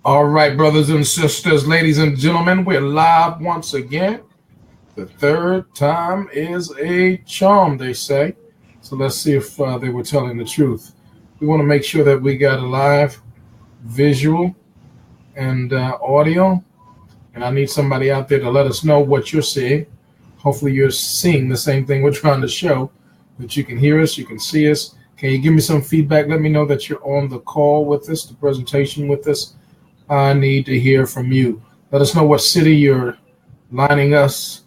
All right, brothers and sisters, ladies and gentlemen, we're live once again. The third time is a charm, they say. So let's see if they were telling the truth. We want to make sure that we got a live visual and audio. And I need somebody out there to let us know what you're seeing. Hopefully you're seeing the same thing we're trying to show, that you can hear us, you can see us. Can you give me some feedback? Let me know that you're on the call with us, the presentation with us. I need to hear from you. Let us know what city you're lining us,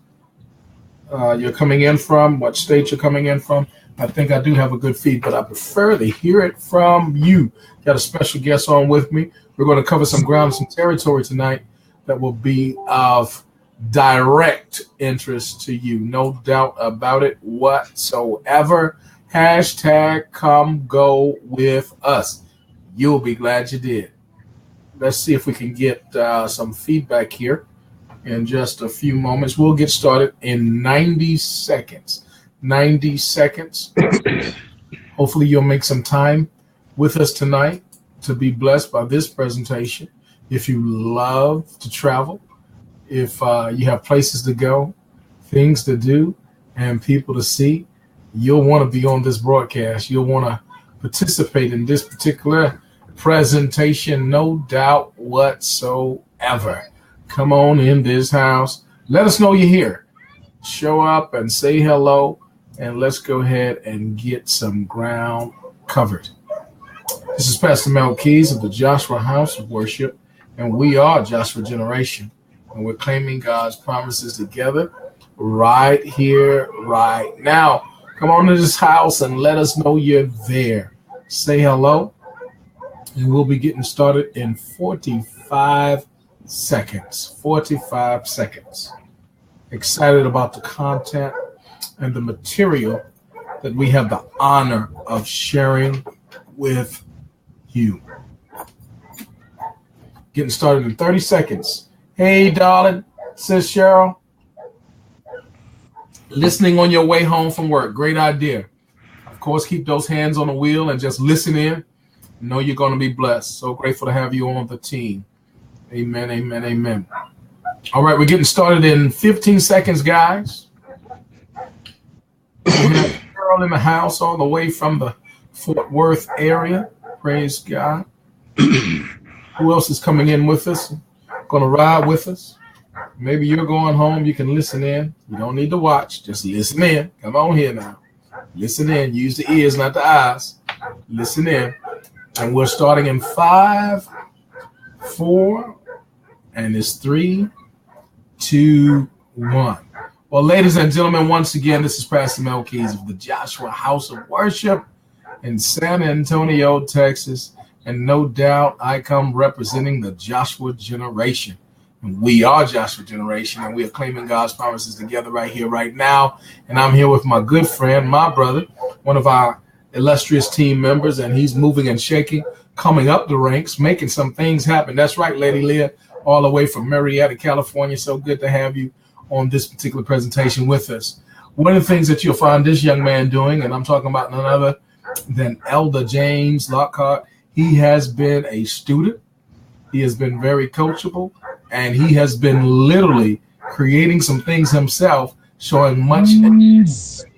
you're coming in from, what state you're coming in from. I think I do have a good feed, but I prefer to hear it from you. Got a special guest on with me. We're going to cover some ground, some territory tonight that will be of direct interest to you. No doubt about it whatsoever. Hashtag come go with us. You'll be glad you did. Let's see if we can get some feedback here in just a few moments. We'll get started in 90 seconds. 90 seconds. Hopefully you'll make some time with us tonight to be blessed by this presentation. If you love to travel, if you have places to go, things to do, and people to see, you'll want to be on this broadcast. You'll want to participate in this particular presentation, no doubt whatsoever. Come on in this house. Let us know you're here. Show up and say hello, and let's go ahead and get some ground covered. This is Pastor Mel Keys of the Joshua House of Worship, and we are Joshua Generation, and we're claiming God's promises together right here, right now. Come on to this house and let us know you're there. Say hello. And we'll be getting started in 45 seconds. 45 seconds. Excited about the content and the material that we have the honor of sharing with you. Getting started in 30 seconds. Hey, darling, sis Cheryl. Listening on your way home from work. Great idea. Of course, keep those hands on the wheel and just listen in. Know you're going to be blessed. So grateful to have you on the team. Amen, amen, amen. All right, we're getting started in 15 seconds, guys. We have Carol in the house all the way from the Fort Worth area. Praise God. Who else is coming in with us? Going to ride with us? Maybe you're going home. You can listen in. You don't need to watch. Just listen in. Come on here now. Listen in. Use the ears, not the eyes. Listen in. And we're starting in 5, 4, and it's 3, 2, 1. Well, ladies and gentlemen, once again, this is Pastor Mel Keys of the Joshua House of Worship in San Antonio, Texas. And no doubt I come representing the Joshua Generation. And we are Joshua Generation, and we are claiming God's promises together right here, right now. And I'm here with my good friend, my brother, one of our illustrious team members, and he's moving and shaking, coming up the ranks, making some things happen. That's right, Lady Leah, all the way from Marietta, California. So good to have you on this particular presentation with us. One of the things that you'll find this young man doing, and I'm talking about none other than Elder James Lockhart, he has been a student. He has been very coachable, and he has been literally creating some things himself, showing much,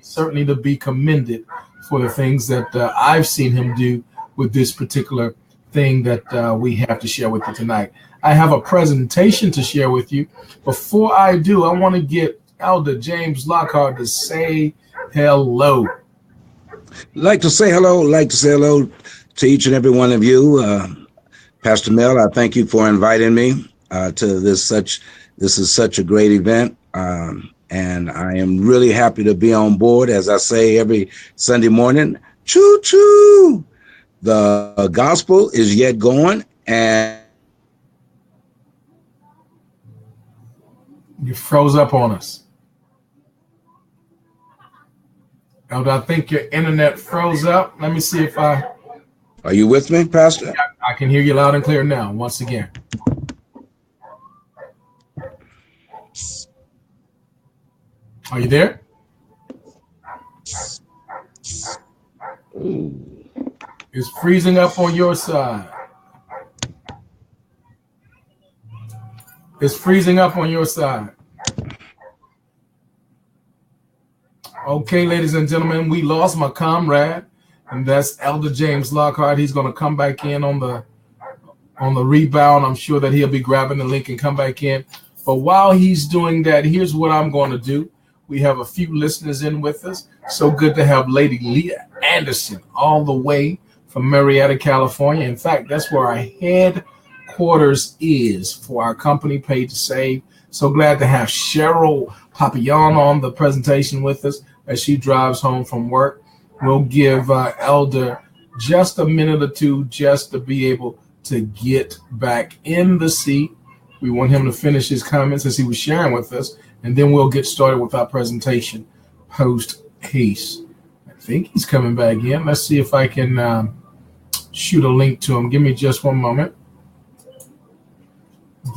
certainly to be commended for the things that I've seen him do with this particular thing that we have to share with you tonight. I have a presentation to share with you. Before I do, I want to get Elder James Lockhart to say hello. Like to say hello to each and every one of you. Pastor Mel, I thank you for inviting me to this is such a great event. And I am really happy to be on board, as I say every Sunday morning. Choo choo! The gospel is yet going, and you froze up on us. Elder, I think your internet froze up. Let me see if I... Are you with me, Pastor? I can hear you loud and clear now, once again. Are you there? It's freezing up on your side. It's freezing up on your side. Okay, ladies and gentlemen, we lost my comrade, and that's Elder James Lockhart. He's going to come back in on the rebound. I'm sure that he'll be grabbing the link and come back in. But while he's doing that, here's what I'm going to do. We have a few listeners in with us. So good to have Lady Leah Anderson all the way from Marietta, California. In fact, that's where our headquarters is for our company, P2S. So glad to have Cheryl Papillon on the presentation with us as she drives home from work. We'll give Elder just a minute or two just to be able to get back in the seat. We want him to finish his comments as he was sharing with us, and then we'll get started with our presentation post-haste. I think he's coming back in. Let's see if I can shoot a link to him. Give me just one moment.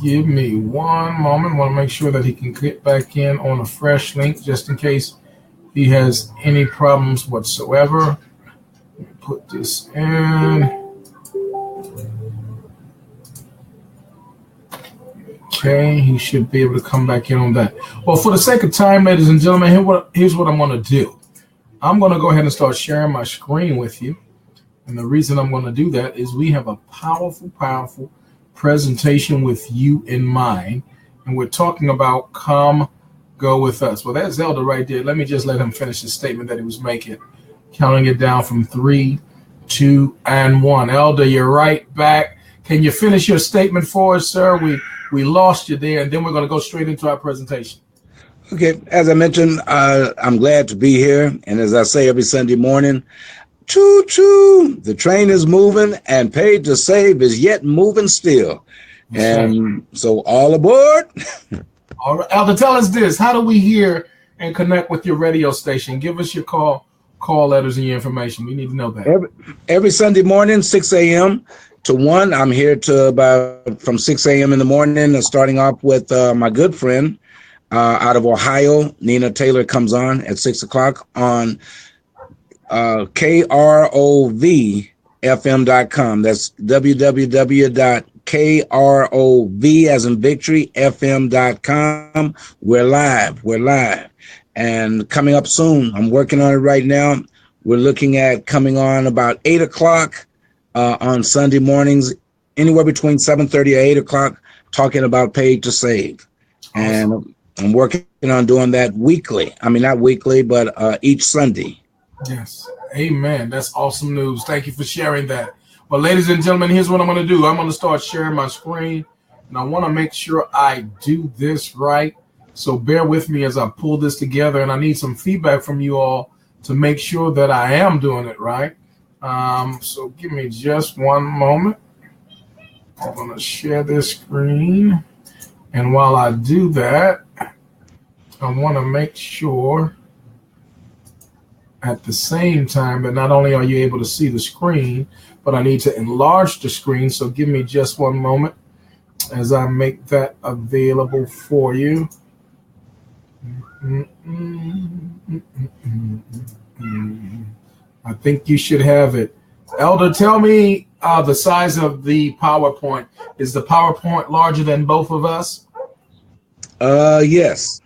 Give me one moment. I want to make sure that he can get back in on a fresh link just in case he has any problems whatsoever. Let me put this in. Okay, he should be able to come back in on that. Well, for the sake of time, ladies and gentlemen, here's what I'm going to do. I'm going to go ahead and start sharing my screen with you. And the reason I'm going to do that is we have a powerful, powerful presentation with you in mind. And we're talking about Come Go With Us. Well, that's Elder right there. Let me just let him finish the statement that he was making. Counting it down from 3, 2, and 1. Elder, you're right back. Can you finish your statement for us, sir? We lost you there, and then we're going to go straight into our presentation. Okay, as I mentioned, I'm glad to be here. And as I say every Sunday morning, choo-choo, the train is moving and P2S is yet moving still. And so all aboard. All right, Elder, tell us this. How do we hear and connect with your radio station? Give us your call letters and your information. We need to know that. Every Sunday morning, 6 a.m. to 1. I'm here to about from 6 a.m. in the morning, starting off with my good friend out of Ohio. Nina Taylor comes on at 6 o'clock on KROVFM.com. That's www.KROV as in victory, FM.com. We're live. And coming up soon, I'm working on it right now. We're looking at coming on about 8 o'clock on Sunday mornings, anywhere between 7:30 or 8 o'clock, talking about P2S. And I'm working on doing that weekly. I mean, not weekly, but each Sunday. Yes. Amen. That's awesome news. Thank you for sharing that. Well, ladies and gentlemen, here's what I'm going to do. I'm going to start sharing my screen, and I want to make sure I do this right. So bear with me as I pull this together, and I need some feedback from you all to make sure that I am doing it right. So give me just one moment. I'm going to share this screen. And while I do that, I want to make sure at the same time that not only are you able to see the screen, but I need to enlarge the screen. So give me just one moment as I make that available for you. I think you should have it. Elder, tell me the size of the PowerPoint. Is the PowerPoint larger than both of us? Yes.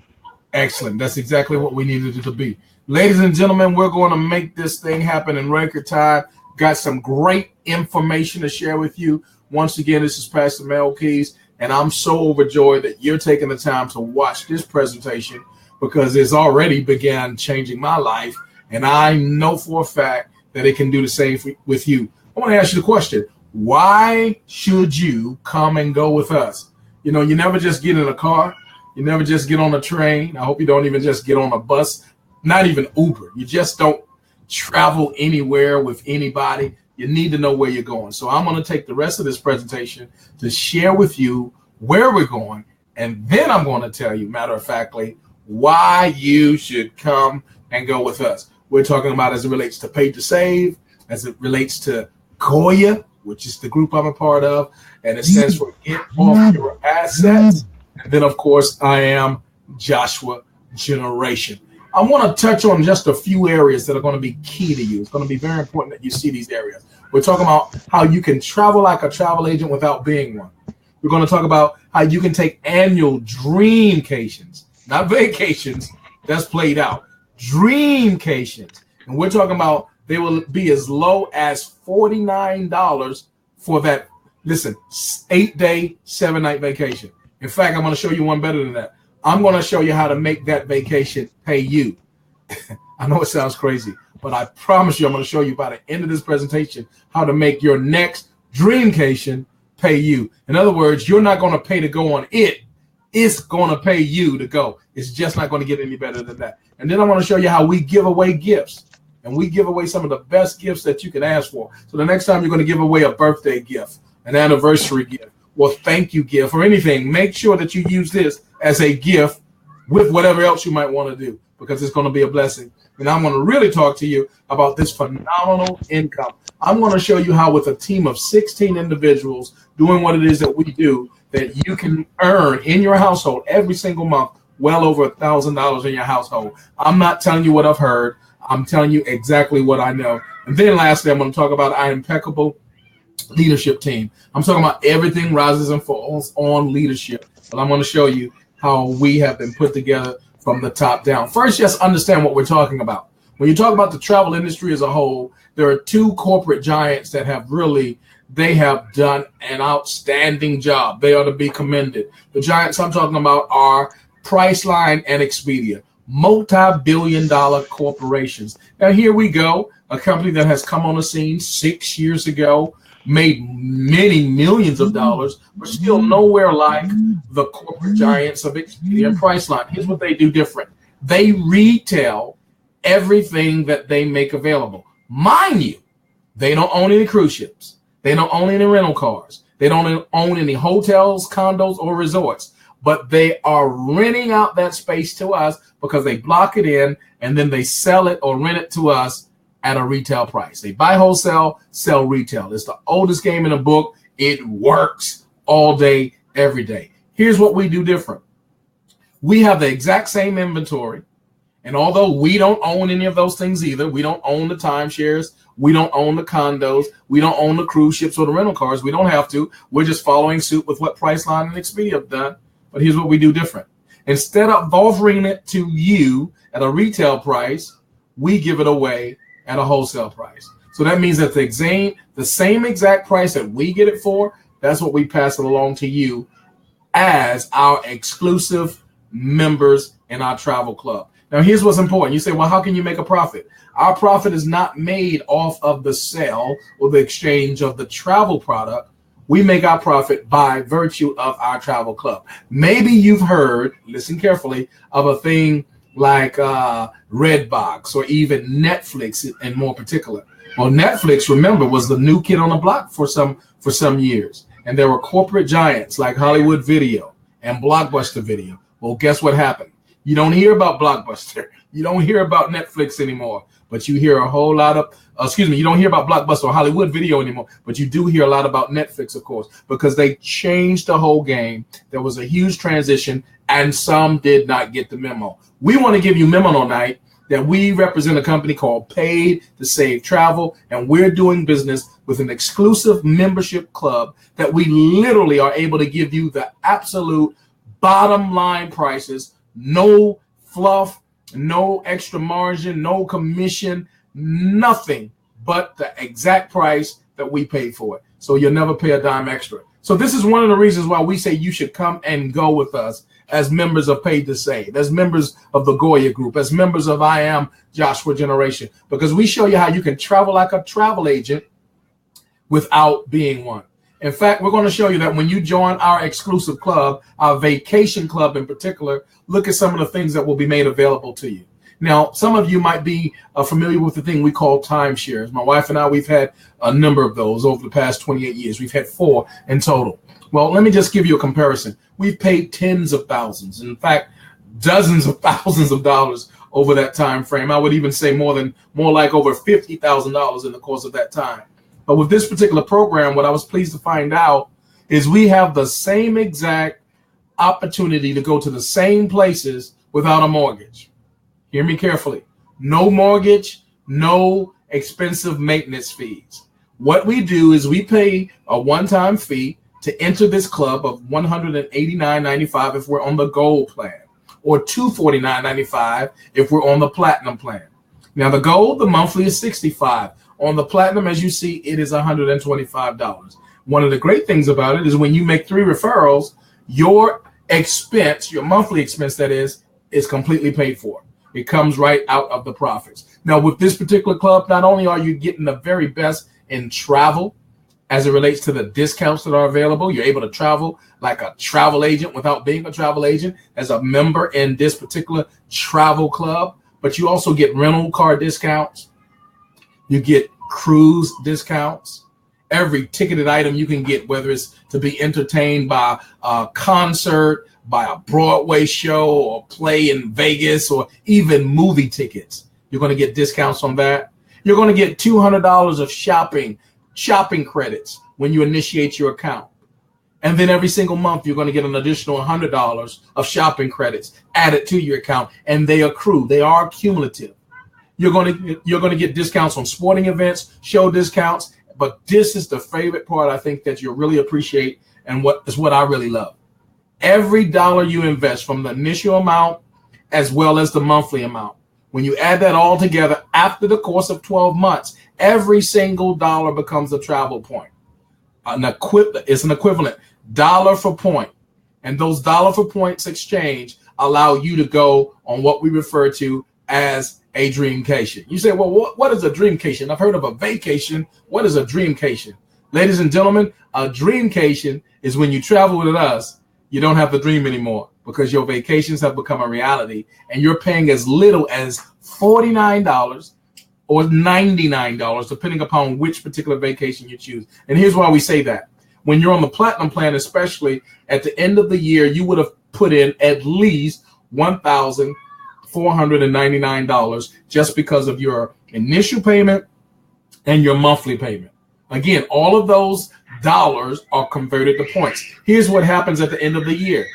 Excellent. That's exactly what we needed it to be. Ladies and gentlemen, we're going to make this thing happen in record time. Got some great information to share with you. Once again, this is Pastor Mel Keys, and I'm so overjoyed that you're taking the time to watch this presentation because it's already began changing my life, and I know for a fact that it can do the same with you. I want to ask you the question, why should you come and go with us? You know, you never just get in a car. You never just get on a train. I hope you don't even just get on a bus, not even Uber. You just don't travel anywhere with anybody. You need to know where you're going. So I'm going to take the rest of this presentation to share with you where we're going. And then I'm going to tell you, matter of factly, why you should come and go with us. We're talking about as it relates to P2S, as it relates to Goya, which is the group I'm a part of, and it stands for Get Off Your Assets. And then, of course, I am Joshua Generation. I want to touch on just a few areas that are going to be key to you. It's going to be very important that you see these areas. We're talking about how you can travel like a travel agent without being one. We're going to talk about how you can take annual dreamcations, not vacations, that's played out, dreamcations. And we're talking about they will be as low as $49 for that, listen, 8-day, 7-night vacation. In fact, I'm going to show you one better than that. I'm going to show you how to make that vacation pay you. I know it sounds crazy, but I promise you I'm going to show you by the end of this presentation how to make your next dreamcation pay you. In other words, you're not going to pay to go on it. It's going to pay you to go. It's just not going to get any better than that. And then I want to show you how we give away gifts. And we give away some of the best gifts that you can ask for. So the next time you're going to give away a birthday gift, an anniversary gift, or thank you gift, or anything, make sure that you use this as a gift with whatever else you might want to do, because it's going to be a blessing. And I'm going to really talk to you about this phenomenal income. I'm going to show you how, with a team of 16 individuals doing what it is that we do, that you can earn in your household every single month well over $1,000 in your household. I'm not telling you what I've heard. I'm telling you exactly what I know. And then lastly, I'm going to talk about our impeccable leadership team. I'm talking about everything rises and falls on leadership. But I'm going to show you how we have been put together from the top down. First, just understand what we're talking about. When you talk about the travel industry as a whole, there are two corporate giants that have they have done an outstanding job. They ought to be commended. The giants I'm talking about are Priceline and Expedia, multi-billion-dollar corporations. Now, here we go, a company that has come on the scene 6 years ago, made many millions of dollars, but still nowhere like the corporate giants of Expedia and Priceline. Here's what they do different. They retail everything that they make available. Mind you, they don't own any cruise ships. They don't own any rental cars. They don't own any hotels, condos, or resorts. But they are renting out that space to us because they block it in, and then they sell it or rent it to us at a retail price. They buy wholesale, sell retail. It's the oldest game in the book. It works all day, every day. Here's what we do different. We have the exact same inventory. And although we don't own any of those things either, we don't own the timeshares, we don't own the condos, we don't own the cruise ships or the rental cars. We don't have to. We're just following suit with what Priceline and Expedia have done. But here's what we do different. Instead of offering it to you at a retail price, we give it away at a wholesale price. So that means that the same exact price that we get it for, that's what we pass it along to you as our exclusive members in our travel club. Now, here's what's important. You say, well, how can you make a profit? Our profit is not made off of the sale or the exchange of the travel product. We make our profit by virtue of our travel club. Maybe you've heard, listen carefully, of a thing like Redbox or even Netflix in more particular. Well, Netflix, remember, was the new kid on the block for some years. And there were corporate giants like Hollywood Video and Blockbuster Video. Well, guess what happened? You don't hear about Blockbuster. You don't hear about Netflix anymore, but you hear a whole lot of, you don't hear about Blockbuster or Hollywood Video anymore, but you do hear a lot about Netflix, of course, because they changed the whole game. There was a huge transition, and some did not get the memo. We want to give you memo night that we represent a company called Paid to Save Travel, and we're doing business with an exclusive membership club that we literally are able to give you the absolute bottom line prices. No fluff, no extra margin, no commission, nothing but the exact price that we paid for it. So you'll never pay a dime extra. So this is one of the reasons why we say you should come and go with us as members of Paid to Save, as members of the Goya Group, as members of I Am Joshua Generation, because we show you how you can travel like a travel agent without being one. In fact, we're going to show you that when you join our exclusive club, our vacation club in particular, look at some of the things that will be made available to you. Now, some of you might be familiar with the thing we call timeshares. My wife and I, we've had a number of those over the past 28 years. We've had 4 in total. Well, let me just give you a comparison. We've paid tens of thousands, in fact, dozens of thousands of dollars over that time frame. I would even say more like over $50,000 in the course of that time. But with this particular program, what I was pleased to find out is we have the same exact opportunity to go to the same places without a mortgage. Hear me carefully. No mortgage, no expensive maintenance fees. What we do is we pay a one-time fee to enter this club of $189.95 if we're on the gold plan, or $249.95 if we're on the platinum plan. Now, the gold, the monthly is $65. On the platinum, as you see, it is $125. One of the great things about it is when you make 3 referrals, your expense, your monthly expense, that is completely paid for. It comes right out of the profits. Now, with this particular club, not only are you getting the very best in travel as it relates to the discounts that are available, you're able to travel like a travel agent without being a travel agent as a member in this particular travel club, but you also get rental car discounts. You get cruise discounts. Every ticketed item you can get, whether it's to be entertained by a concert, by a Broadway show or play in Vegas, or even movie tickets, you're going to get discounts on that. You're going to get $200 of shopping credits when you initiate your account. And then every single month, you're going to get an additional $100 of shopping credits added to your account, and they accrue. They are cumulative. You're going to get discounts on sporting events, show discounts. But this is the favorite part, I think, that you'll really appreciate, and what I really love. Every dollar you invest, from the initial amount as well as the monthly amount, when you add that all together after the course of 12 months, every single dollar becomes a travel point. It's an equivalent dollar for point. And those dollar for points exchange allow you to go on what we refer to as a dreamcation. You say, well, what is a dreamcation? I've heard of a vacation. What is a dreamcation? Ladies and gentlemen, a dreamcation is when you travel with us, you don't have to dream anymore because your vacations have become a reality, and you're paying as little as $49 or $99, depending upon which particular vacation you choose. And here's why we say that. When you're on the platinum plan, especially at the end of the year, you would have put in at least $1,499 just because of your initial payment and your monthly payment. Again, all of those dollars are converted to points. Here's what happens at the end of the year.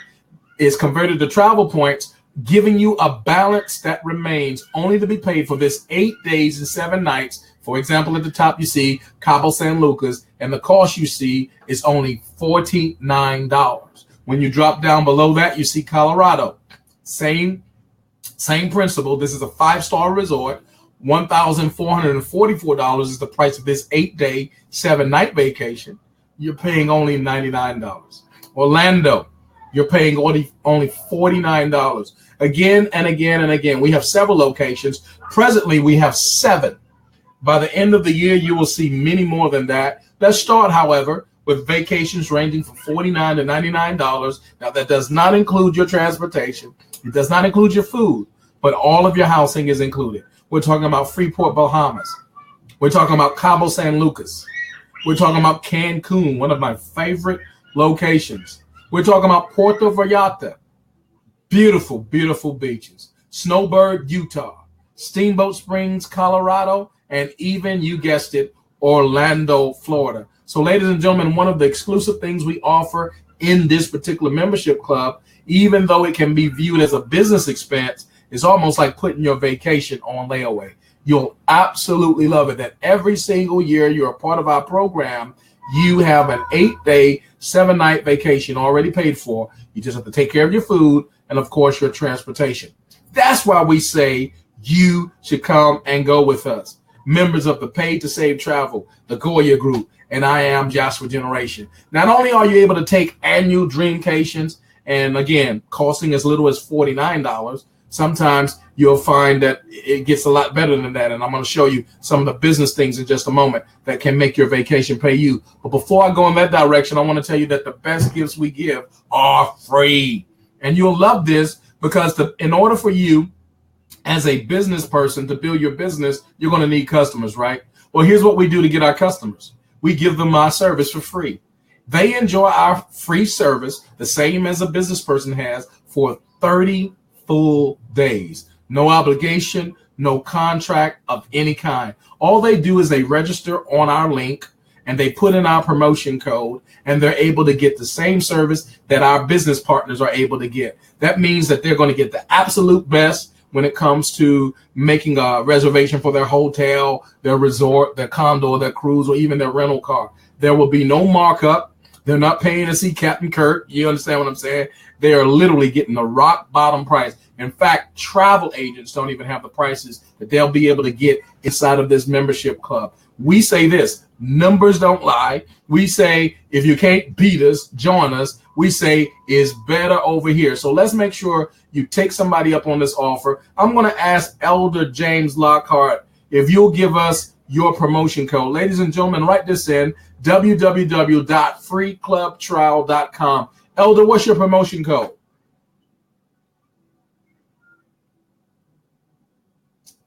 It's converted to travel points, giving you a balance that remains only to be paid for this 8 days and 7 nights. For example, at the top you see Cabo San Lucas, and the cost you see is only $49. When you drop down below that, you see Colorado. Same principle. This is a 5-star resort. $1,444 is the price of this 8-day, 7-night vacation. You're paying only $99. Orlando, you're paying only $49. Again and again and again. We have several locations. Presently, we have 7. By the end of the year, you will see many more than that. Let's start, however, with vacations ranging from $49 to $99. Now, that does not include your transportation. It does not include your food, but all of your housing is included. We're talking about Freeport, Bahamas. We're talking about Cabo San Lucas. We're talking about Cancun, one of my favorite locations. We're talking about Puerto Vallarta. Beautiful, beautiful beaches. Snowbird, Utah. Steamboat Springs, Colorado. And even, you guessed it, Orlando, Florida. So, ladies and gentlemen, one of the exclusive things we offer in this particular membership club, even though it can be viewed as a business expense, is almost like putting your vacation on layaway. You'll absolutely love it that every single year you're a part of our program, you have an 8-day, 7-night vacation already paid for. You just have to take care of your food and, of course, your transportation. That's why we say you should come and go with us. Members of the Pay to Save Travel, the Goya Group, and I Am Joshua Generation. Not only are you able to take annual dreamcations, and again, costing as little as $49, sometimes you'll find that it gets a lot better than that. And I'm going to show you some of the business things in just a moment that can make your vacation pay you. But before I go in that direction, I want to tell you that the best gifts we give are free. And you'll love this because in order for you as a business person to build your business, you're going to need customers, right? Well, here's what we do to get our customers. We give them our service for free. They enjoy our free service, the same as a business person has, for 30 full days. No obligation, no contract of any kind. All they do is they register on our link and they put in our promotion code, and they're able to get the same service that our business partners are able to get. That means that they're going to get the absolute best when it comes to making a reservation for their hotel, their resort, their condo, their cruise, or even their rental car. There will be no markup. They're not paying to see Captain Kirk. You understand what I'm saying? They are literally getting the rock bottom price. In fact, travel agents don't even have the prices that they'll be able to get inside of this membership club. We say this, numbers don't lie. We say, if you can't beat us, join us. We say, it's better over here. So let's make sure you take somebody up on this offer. I'm going to ask Elder James Lockhart if you'll give us your promotion code. Ladies and gentlemen, write this in, www.freeclubtrial.com. Elder, what's your promotion code?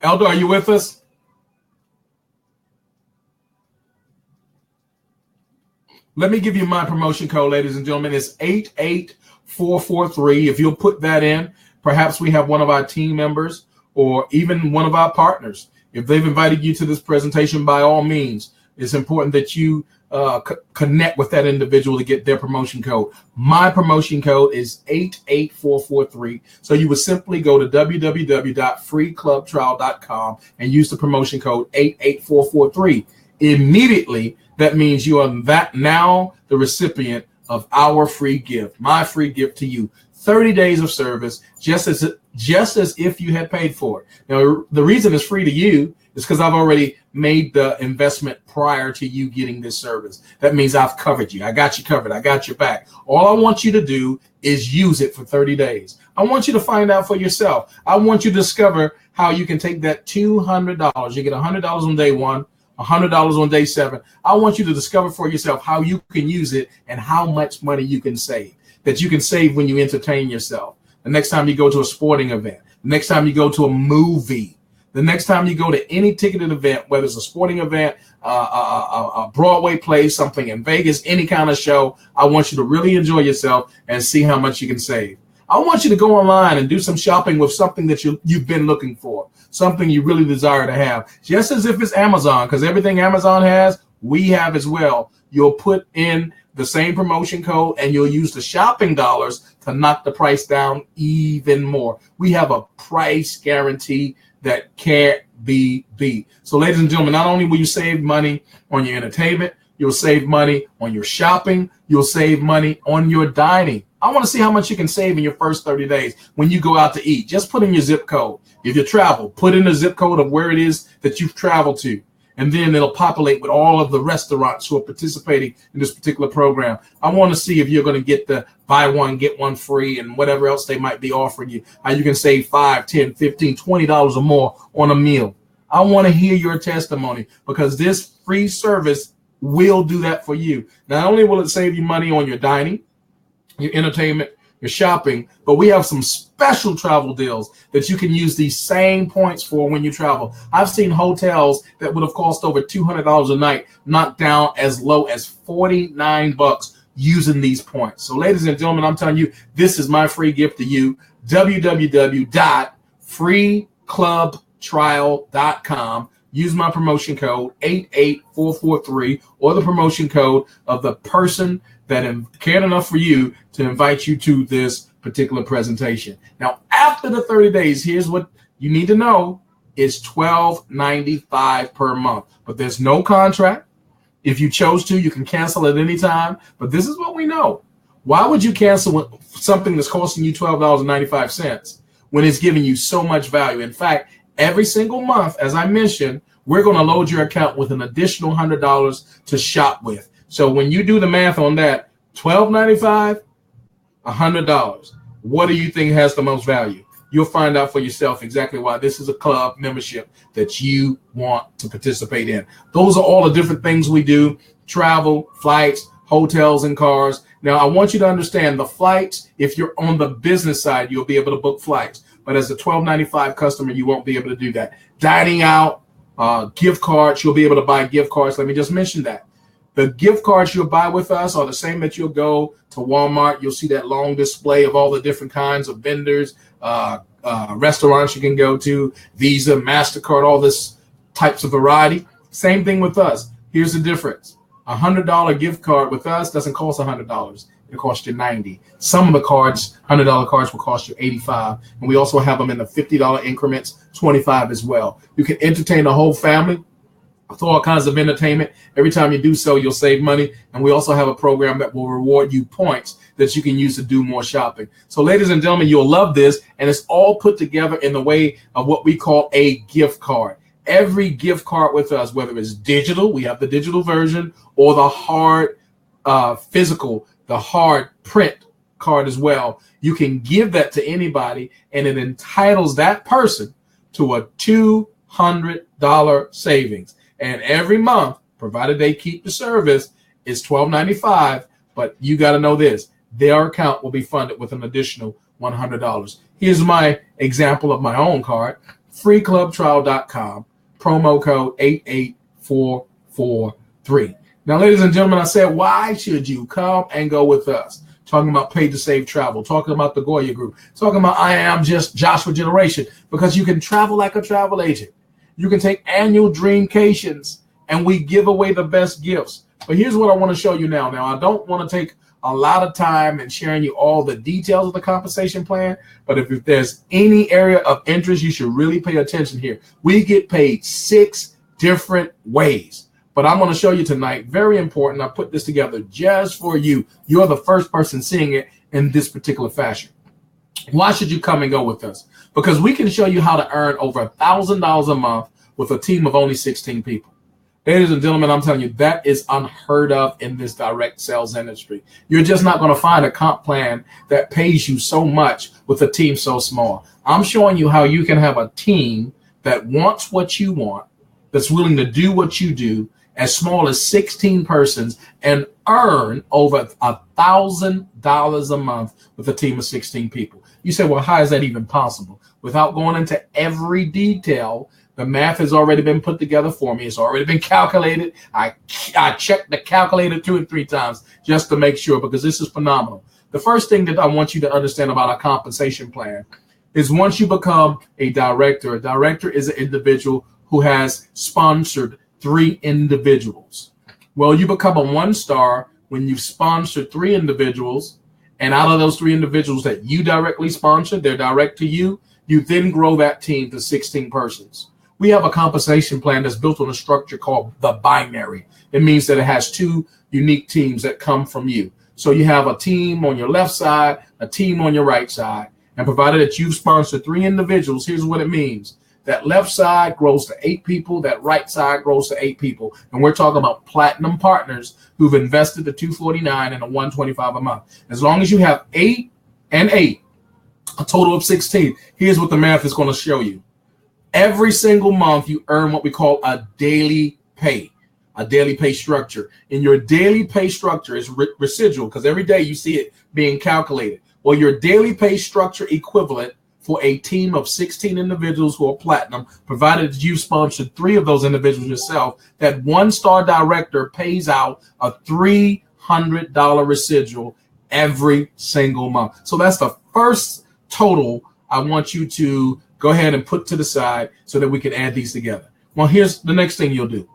Elder, are you with us? Let me give you my promotion code, ladies and gentlemen. It's 88443. If you'll put that in, perhaps we have one of our team members or even one of our partners. If they've invited you to this presentation, by all means, it's important that you connect with that individual to get their promotion code. My promotion code is 88443. So you would simply go to www.freeclubtrial.com and use the promotion code 88443. Immediately, that means you are now the recipient of our free gift, my free gift to you. 30 days of service, just as if you had paid for it. Now, the reason it's free to you is because I've already made the investment prior to you getting this service. That means I've covered you. I got you covered. I got your back. All I want you to do is use it for 30 days. I want you to find out for yourself. I want you to discover how you can take that $200. You get $100 on day one, $100 on day 7. I want you to discover for yourself how you can use it and how much money you can save. That you can save when you entertain yourself. The next time you go to a sporting event, the next time you go to a movie, the next time you go to any ticketed event, whether it's a sporting event, a Broadway play, something in Vegas, any kind of show, I want you to really enjoy yourself and see how much you can save. I want you to go online and do some shopping with something that you've been looking for, something you really desire to have, just as if it's Amazon, because everything Amazon has, we have as well. You'll put in the same promotion code and you'll use the shopping dollars to knock the price down even more. We have a price guarantee that can't be beat. So ladies and gentlemen, not only will you save money on your entertainment, you'll save money on your shopping, you'll save money on your dining. I want to see how much you can save in your first 30 days when you go out to eat. Just put in your zip code. If you travel, put in the zip code of where it is that you've traveled to. And then it'll populate with all of the restaurants who are participating in this particular program. I want to see if you're going to get the buy one, get one free and whatever else they might be offering you. How you can save $5, $10, $15, $20 or more on a meal. I want to hear your testimony because this free service will do that for you. Not only will it save you money on your dining, your entertainment, your shopping, but we have some special travel deals that you can use these same points for when you travel. I've seen hotels that would have cost over $200 a night knocked down as low as $49 using these points. So ladies and gentlemen, I'm telling you, this is my free gift to you. www.freeclubtrial.com. Use my promotion code 88443 or the promotion code of the person that cared enough for you to invite you to this particular presentation. Now, after the 30 days, here's what you need to know. It's $12.95 per month, but there's no contract. If you chose to, you can cancel at any time, but this is what we know. Why would you cancel something that's costing you $12.95 when it's giving you so much value? In fact, every single month, as I mentioned, we're going to load your account with an additional $100 to shop with. So when you do the math on that, $12.95, $100. What do you think has the most value? You'll find out for yourself exactly why this is a club membership that you want to participate in. Those are all the different things we do: travel, flights, hotels, and cars. Now, I want you to understand the flights. If you're on the business side, you'll be able to book flights. But as a $12.95 customer, you won't be able to do that. Dining out, gift cards, you'll be able to buy gift cards. Let me just mention that. The gift cards you'll buy with us are the same that you'll go to Walmart. You'll see that long display of all the different kinds of vendors, restaurants you can go to, Visa, MasterCard, all this types of variety. Same thing with us. Here's the difference. $100 gift card with us doesn't cost $100. It costs you $90. Some of the cards, $100 cards, will cost you $85. And we also have them in the $50 increments, $25 as well. You can entertain the whole family for all kinds of entertainment. Every time you do so, you'll save money. And we also have a program that will reward you points that you can use to do more shopping. So ladies and gentlemen, you'll love this. And it's all put together in the way of what we call a gift card. Every gift card with us, whether it's digital, we have the digital version, or the hard physical, the hard print card as well. You can give that to anybody, and it entitles that person to a $200 savings. And every month, provided they keep the service, is $12.95. But you got to know this: their account will be funded with an additional $100. Here's my example of my own card: freeclubtrial.com, promo code 88443. Now, ladies and gentlemen, I said, why should you come and go with us? Talking about Pay to Save Travel, talking about the Goya Group, talking about I Am Just Joshua Generation, because you can travel like a travel agent. You can take annual dreamcations, and we give away the best gifts. But here's what I want to show you now. Now, I don't want to take a lot of time in sharing you all the details of the compensation plan, but if there's any area of interest, you should really pay attention here. We get paid 6 different ways, but I'm going to show you tonight. Very important. I put this together just for you. You're the first person seeing it in this particular fashion. Why should you come and go with us? Because we can show you how to earn over $1,000 a month with a team of only 16 people. Ladies and gentlemen, I'm telling you, that is unheard of in this direct sales industry. You're just not going to find a comp plan that pays you so much with a team so small. I'm showing you how you can have a team that wants what you want, that's willing to do what you do, as small as 16 persons, and earn over $1,000 a month with a team of 16 people. You say, well, how is that even possible? Without going into every detail, the math has already been put together for me. It's already been calculated. I checked the calculator 2 and 3 times just to make sure, because this is phenomenal. The first thing that I want you to understand about our compensation plan is once you become a director is an individual who has sponsored 3 individuals. Well, you become a 1-star when you've sponsored 3 individuals, and out of those 3 individuals that you directly sponsored, they're direct to you, you then grow that team to 16 persons. We have a compensation plan that's built on a structure called the binary. It means that it has 2 unique teams that come from you. So you have a team on your left side, a team on your right side, and provided that you've sponsored 3 individuals, here's what it means. That left side grows to 8 people, that right side grows to 8 people. And we're talking about platinum partners who've invested the $249 and the $125 a month. As long as you have 8 and 8, a total of 16, here's what the math is going to show you. Every single month, you earn what we call a daily pay structure. And your daily pay structure is residual, because every day you see it being calculated. Well, your daily pay structure equivalent for a team of 16 individuals who are platinum, provided that you sponsored 3 of those individuals yourself, that 1-star director pays out a $300 residual every single month. So that's the first total I want you to go ahead and put to the side so that we can add these together. Well, here's the next thing you'll do.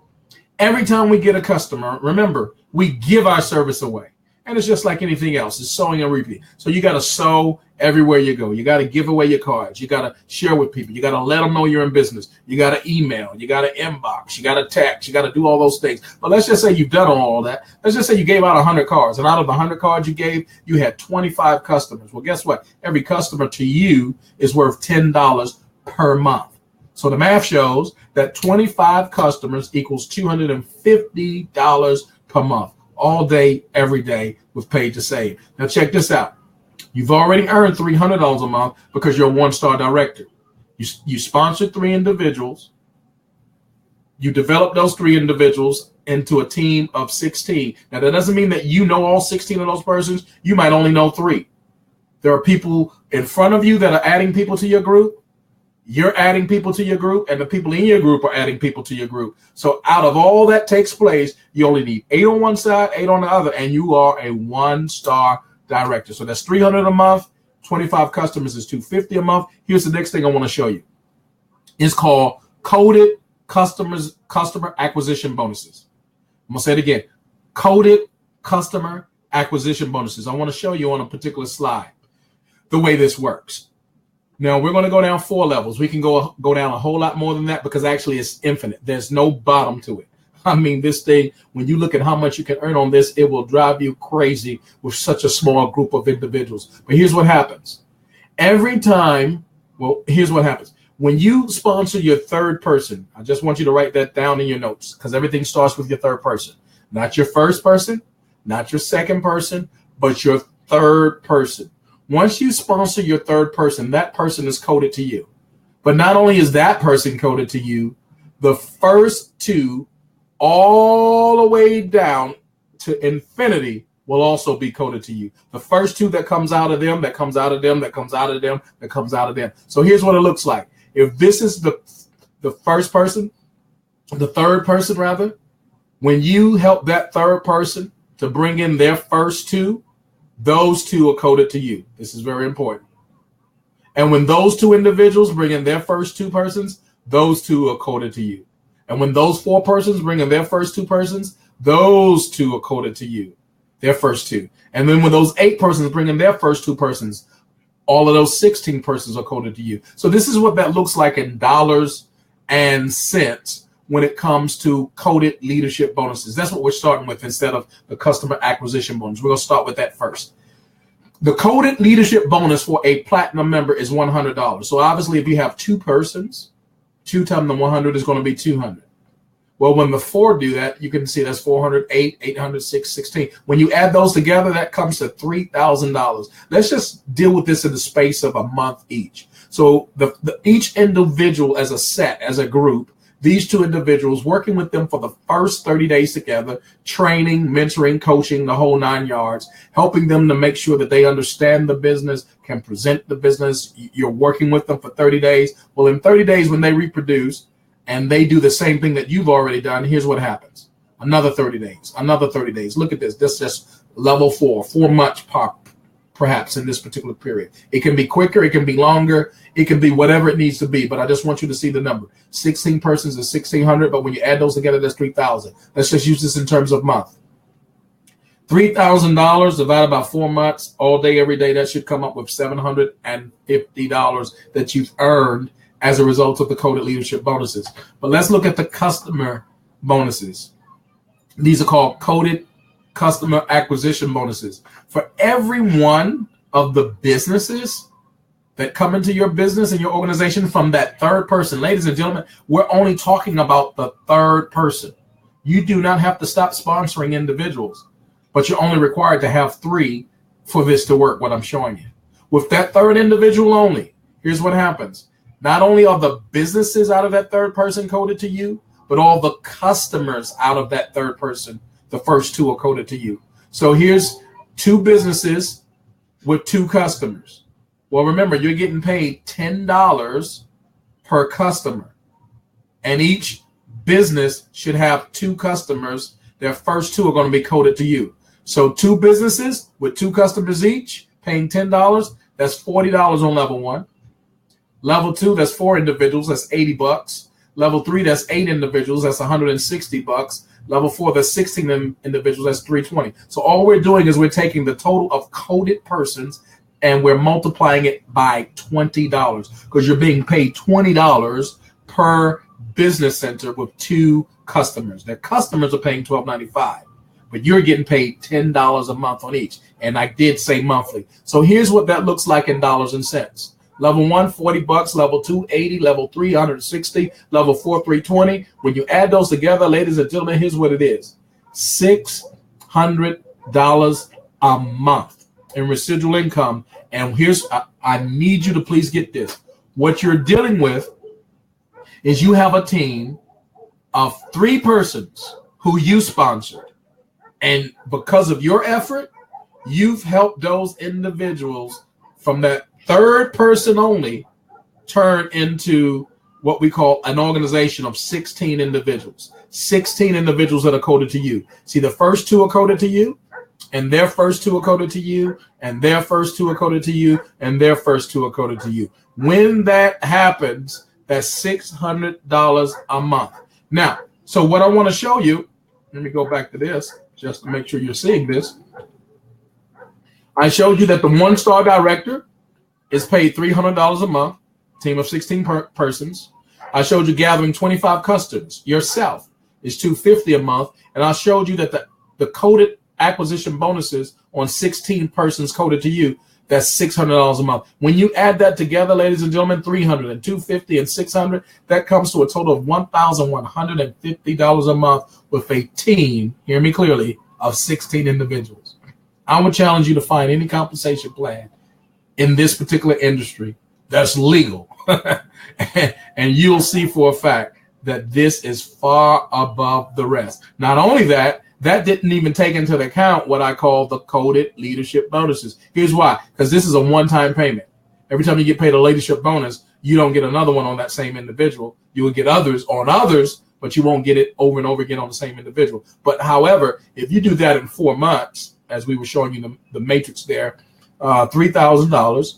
Every time we get a customer, remember, we give our service away. And it's just like anything else. It's sowing and reaping. So you got to sow everywhere you go. You got to give away your cards. You got to share with people. You got to let them know you're in business. You got to email. You got to inbox. You got to text. You got to do all those things. But let's just say you've done all that. Let's just say you gave out 100 cards. And out of the 100 cards you gave, you had 25 customers. Well, guess what? Every customer to you is worth $10 per month. So the math shows that 25 customers equals $250 per month. All day, every day with Pay to Save. Now check this out. You've already earned $300 a month because you're a 1-star director. You sponsored 3 individuals. You developed those 3 individuals into a team of 16. Now that doesn't mean that you know all 16 of those persons. You might only know 3. There are people in front of you that are adding people to your group. You're adding people to your group, and the people in your group are adding people to your group. So out of all that takes place, you only need 8 on one side, 8 on the other, and you are a 1-star director. So that's $300 a month. 25 customers is $250 a month. Here's the next thing I want to show you. It's called coded customer acquisition bonuses. I'm going to say it again. Coded customer acquisition bonuses. I want to show you on a particular slide the way this works. Now we're going to go down 4 levels. We can go down a whole lot more than that because actually it's infinite. There's no bottom to it. I mean, this thing, when you look at how much you can earn on this, it will drive you crazy with such a small group of individuals. But here's what happens. Every time, here's what happens. When you sponsor your third person, I just want you to write that down in your notes because everything starts with your third person. Not your first person, not your second person, but your third person. Once you sponsor your third person, that person is coded to you. But not only is that person coded to you, the first 2 all the way down to infinity will also be coded to you. The first 2 that comes out of them, that comes out of them, that comes out of them, that comes out of them. So here's what it looks like. If this is the first person, the third person rather, when you help that third person to bring in their first 2, those 2 are coded to you. This is very important. And when those 2 individuals bring in their first 2 persons, those 2 are coded to you. And when those 4 persons bring in their first 2 persons, those 2 are coded to you, their first 2. And then when those 8 persons bring in their first 2 persons, all of those 16 persons are coded to you. So this is what that looks like in dollars and cents when it comes to coded leadership bonuses. That's what we're starting with instead of the customer acquisition bonus. We're going to start with that first. The coded leadership bonus for a platinum member is $100. So obviously if you have 2 persons, 2 times the 100 is going to be 200. Well, when the 4 do that, you can see that's 400, 8, 800, 6, 16. When you add those together, that comes to $3,000. Let's just deal with this in the space of a month each. So each individual as a set, as a group, these 2 individuals working with them for the first 30 days together, training, mentoring, coaching, the whole 9 yards, helping them to make sure that they understand the business, can present the business. You're working with them for 30 days. Well, in 30 days, when they reproduce and they do the same thing that you've already done, here's what happens. Another 30 days, another 30 days. Look at this. This is just level 4 months perhaps in this particular period. It can be quicker. It can be longer. It can be whatever it needs to be. But I just want you to see the number. 16 persons is 1,600. But when you add those together, that's 3,000. Let's just use this in terms of month. $3,000 divided by 4 months, all day, every day. That should come up with $750 that you've earned as a result of the coded leadership bonuses. But let's look at the customer bonuses. These are called coded customer acquisition bonuses. For every one of the businesses that come into your business and your organization from that third person, ladies and gentlemen, we're only talking about the third person. You do not have to stop sponsoring individuals, but you're only required to have 3 for this to work, what I'm showing you. With that third individual only, here's what happens. Not only are the businesses out of that third person coded to you, but all the customers out of that third person, the first 2 are coded to you. So here's 2 businesses with 2 customers. Well, remember, you're getting paid $10 per customer. And each business should have 2 customers. Their first 2 are going to be coded to you. So 2 businesses with 2 customers each paying $10, that's $40 on level 1. Level 2, that's 4 individuals, that's $80. Level 3, that's 8 individuals, that's $160. Level 4, that's 16 individuals, that's $320. So all we're doing is we're taking the total of coded persons and we're multiplying it by $20 because you're being paid $20 per business center with 2 customers. Their customers are paying $12.95, but you're getting paid $10 a month on each. And I did say monthly. So here's what that looks like in dollars and cents. Level 1, $40. Level 2, $80. Level 3, $160. Level 4, $320. When you add those together, ladies and gentlemen, here's what it is: $600 a month in residual income. And here's, I need you to please get this. What you're dealing with is you have a team of 3 persons who you sponsored. And because of your effort, you've helped those individuals from that third person only turn into what we call an organization of 16 individuals. 16 individuals that are coded to you. See, the first 2 are coded to you, and their first 2 are coded to you, and their first 2 are coded to you, and their first 2 are coded to you. When that happens, that's $600 a month. Now, so what I want to show you, let me go back to this just to make sure you're seeing this. I showed you that the 1-star director is paid $300 a month, team of 16 persons. I showed you gathering 25 customers yourself is $250 a month. And I showed you that the coded acquisition bonuses on 16 persons coded to you, that's $600 a month. When you add that together, ladies and gentlemen, 300 and 250 and 600, that comes to a total of $1,150 a month with a team, hear me clearly, of 16 individuals. I would challenge you to find any compensation plan in this particular industry that's legal. And you'll see for a fact that this is far above the rest. Not only that, that didn't even take into account what I call the coded leadership bonuses. Here's why. Because this is a one-time payment. Every time you get paid a leadership bonus, you don't get another one on that same individual. You will get others on others, but you won't get it over and over again on the same individual. But however, if you do that in 4 months, as we were showing you the matrix there, $3,000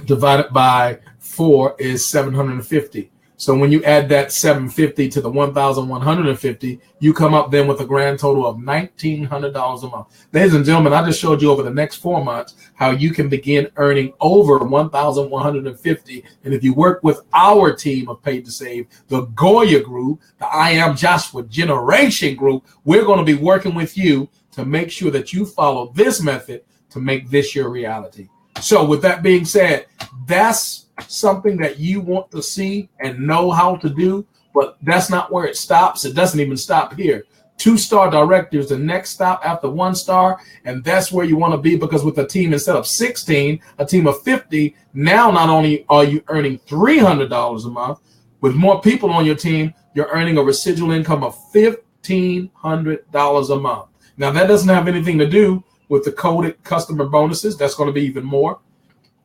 divided by 4 is $750. So when you add that 750 to the 1,150, you come up then with a grand total of $1,900 a month. Ladies and gentlemen, I just showed you over the next 4 months how you can begin earning over 1,150. And if you work with our team of Paid to Save, the Goya group, the I Am Joshua Generation group, we're going to be working with you to make sure that you follow this method to make this your reality. So with that being said, that's something that you want to see and know how to do, but that's not where it stops. It doesn't even stop here. 2-star director is the next stop after 1 star, and that's where you want to be, because with a team instead of 16, a team of 50, now not only are you earning $300 a month, with more people on your team, you're earning a residual income of $1,500 a month. Now that doesn't have anything to do with the coded customer bonuses. That's going to be even more.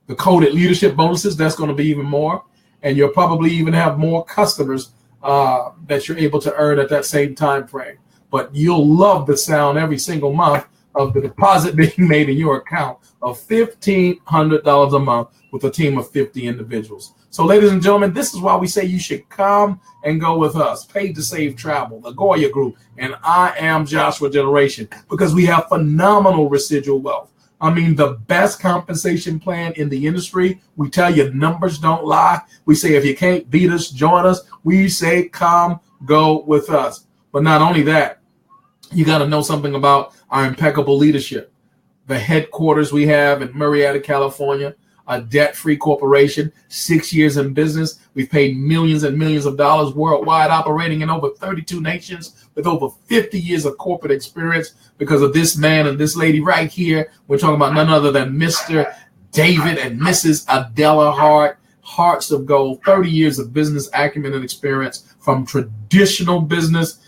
The coded leadership bonuses, that's going to be even more. And you'll probably even have more customers that you're able to earn at that same time frame. But you'll love the sound every single month of the deposit being made in your account of $1,500 a month with a team of 50 individuals. So ladies and gentlemen, this is why we say you should come and go with us. Paid to Save Travel, the Goya Group, and I Am Joshua Generation, because we have phenomenal residual wealth. I mean, the best compensation plan in the industry. We tell you numbers don't lie. We say if you can't beat us, join us. We say come, go with us. But not only that, you got to know something about our impeccable leadership. The headquarters we have in Murrieta, California, a debt-free corporation, 6 years in business. We've paid millions and millions of dollars worldwide, operating in over 32 nations with over 50 years of corporate experience because of this man and this lady right here. We're talking about none other than Mr. David and Mrs. Adela Hart, Hearts of Gold, 30 years of business acumen and experience from traditional business,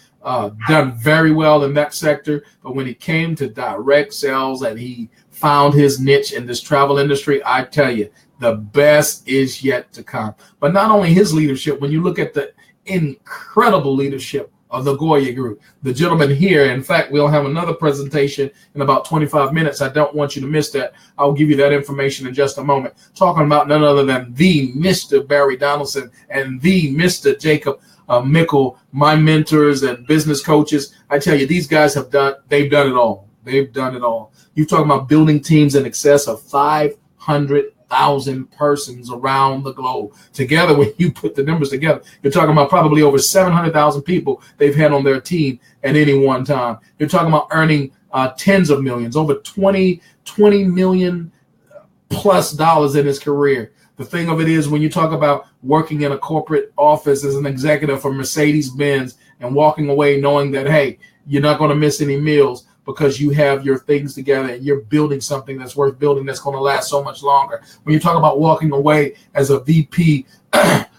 done very well in that sector. But when it came to direct sales and he found his niche in this travel industry, I tell you, the best is yet to come. But not only his leadership, when you look at the incredible leadership of the Goya Group, the gentleman here, in fact, we'll have another presentation in about 25 minutes. I don't want you to miss that. I'll give you that information in just a moment. Talking about none other than the Mr. Barry Donaldson and the Mr. Jacob Mickle, my mentors and business coaches. I tell you, these guys they've done it all. They've done it all. You're talking about building teams in excess of 500,000 persons around the globe. Together, when you put the numbers together, you're talking about probably over 700,000 people they've had on their team at any one time. You're talking about earning tens of millions, over 20 million plus dollars in his career. The thing of it is, when you talk about working in a corporate office as an executive for Mercedes-Benz and walking away knowing that, hey, you're not going to miss any meals because you have your things together and you're building something that's worth building that's going to last so much longer. When you talk about walking away as a VP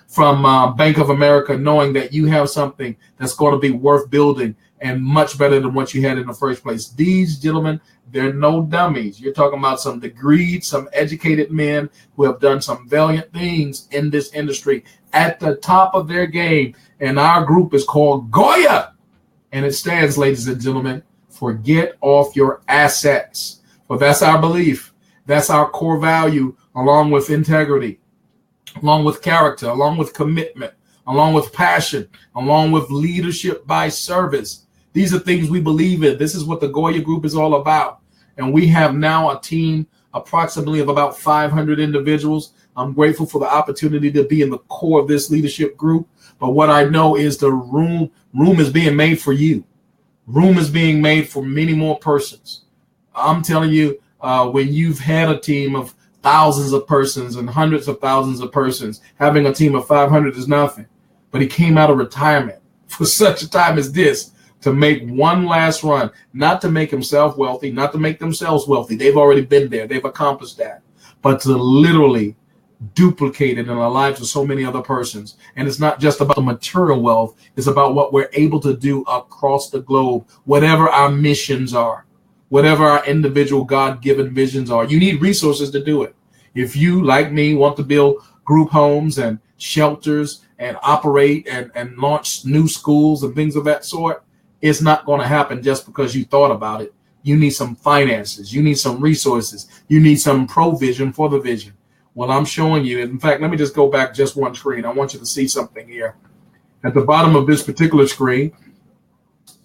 from Bank of America, knowing that you have something that's going to be worth building and much better than what you had in the first place. These gentlemen, they're no dummies. You're talking about some degreed, some educated men who have done some valiant things in this industry at the top of their game. And our group is called Goya. And it stands, ladies and gentlemen, for get off your assets. But that's our belief. That's our core value, along with integrity, along with character, along with commitment, along with passion, along with leadership by service. These are things we believe in. This is what the Goya Group is all about. And we have now a team approximately of about 500 individuals. I'm grateful for the opportunity to be in the core of this leadership group. But what I know is the room is being made for you. Room is being made for many more persons. I'm telling you, when you've had a team of thousands of persons and hundreds of thousands of persons, having a team of 500 is nothing. But he came out of retirement for such a time as this to make one last run, not to make himself wealthy, not to make themselves wealthy. They've already been there. They've accomplished that. But to literally duplicate it in the lives of so many other persons. And it's not just about the material wealth. It's about what we're able to do across the globe, whatever our missions are, whatever our individual God-given visions are. You need resources to do it. If you, like me, want to build group homes and shelters and operate and launch new schools and things of that sort, it's not going to happen just because you thought about it. You need some finances. You need some resources. You need some provision for the vision. Well, I'm showing you. In fact, let me just go back just one screen. I want you to see something here. At the bottom of this particular screen,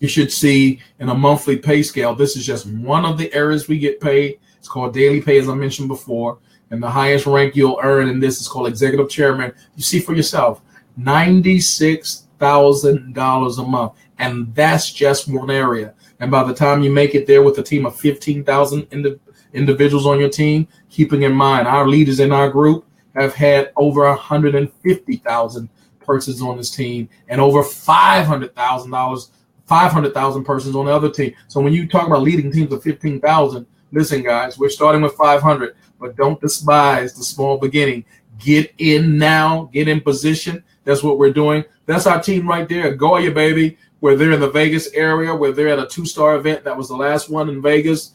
you should see in a monthly pay scale, this is just one of the areas we get paid. It's called daily pay, as I mentioned before. And the highest rank you'll earn in this is called executive chairman. You see for yourself, $96,000 a month. And that's just one area. And by the time you make it there with a team of 15,000 individuals on your team, keeping in mind our leaders in our group have had over 150,000 persons on this team and over 500,000 persons on the other team. So when you talk about leading teams of 15,000, listen, guys, we're starting with 500, but don't despise the small beginning. Get in now, get in position. That's what we're doing. That's our team right there. Goya, baby. We're there in the Vegas area. We're there at a 2-star event. That was the last one in Vegas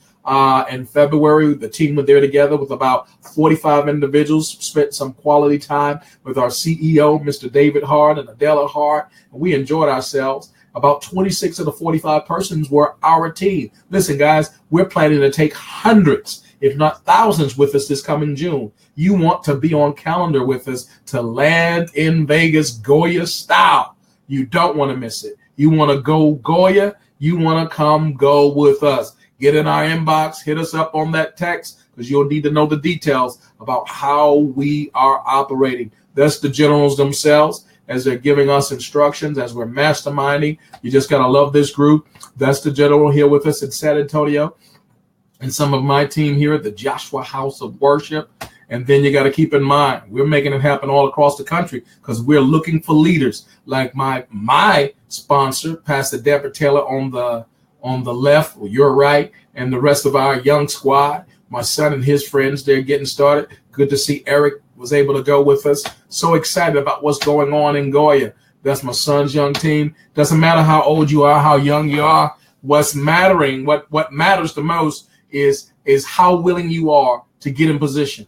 in February. The team were there together with about 45 individuals, spent some quality time with our CEO, Mr. David Hart and Adela Hart, and we enjoyed ourselves. About 26 of the 45 persons were our team. Listen, guys, we're planning to take hundreds, if not thousands, with us this coming June. You want to be on calendar with us to land in Vegas Goya style. You don't want to miss it. You want to go Goya? You want to come go with us. Get in our inbox. Hit us up on that text because you'll need to know the details about how we are operating. That's the generals themselves as they're giving us instructions, as we're masterminding. You just got to love this group. That's the general here with us in San Antonio and some of my team here at the Joshua House of Worship. And then you got to keep in mind, we're making it happen all across the country because we're looking for leaders like my sponsor, Pastor Deborah Taylor on the left, or your right, and the rest of our young squad. My son and his friends, they're getting started. Good to see Eric was able to go with us. So excited about what's going on in Goya. That's my son's young team. Doesn't matter how old you are, how young you are. What's mattering, what matters the most is how willing you are to get in position.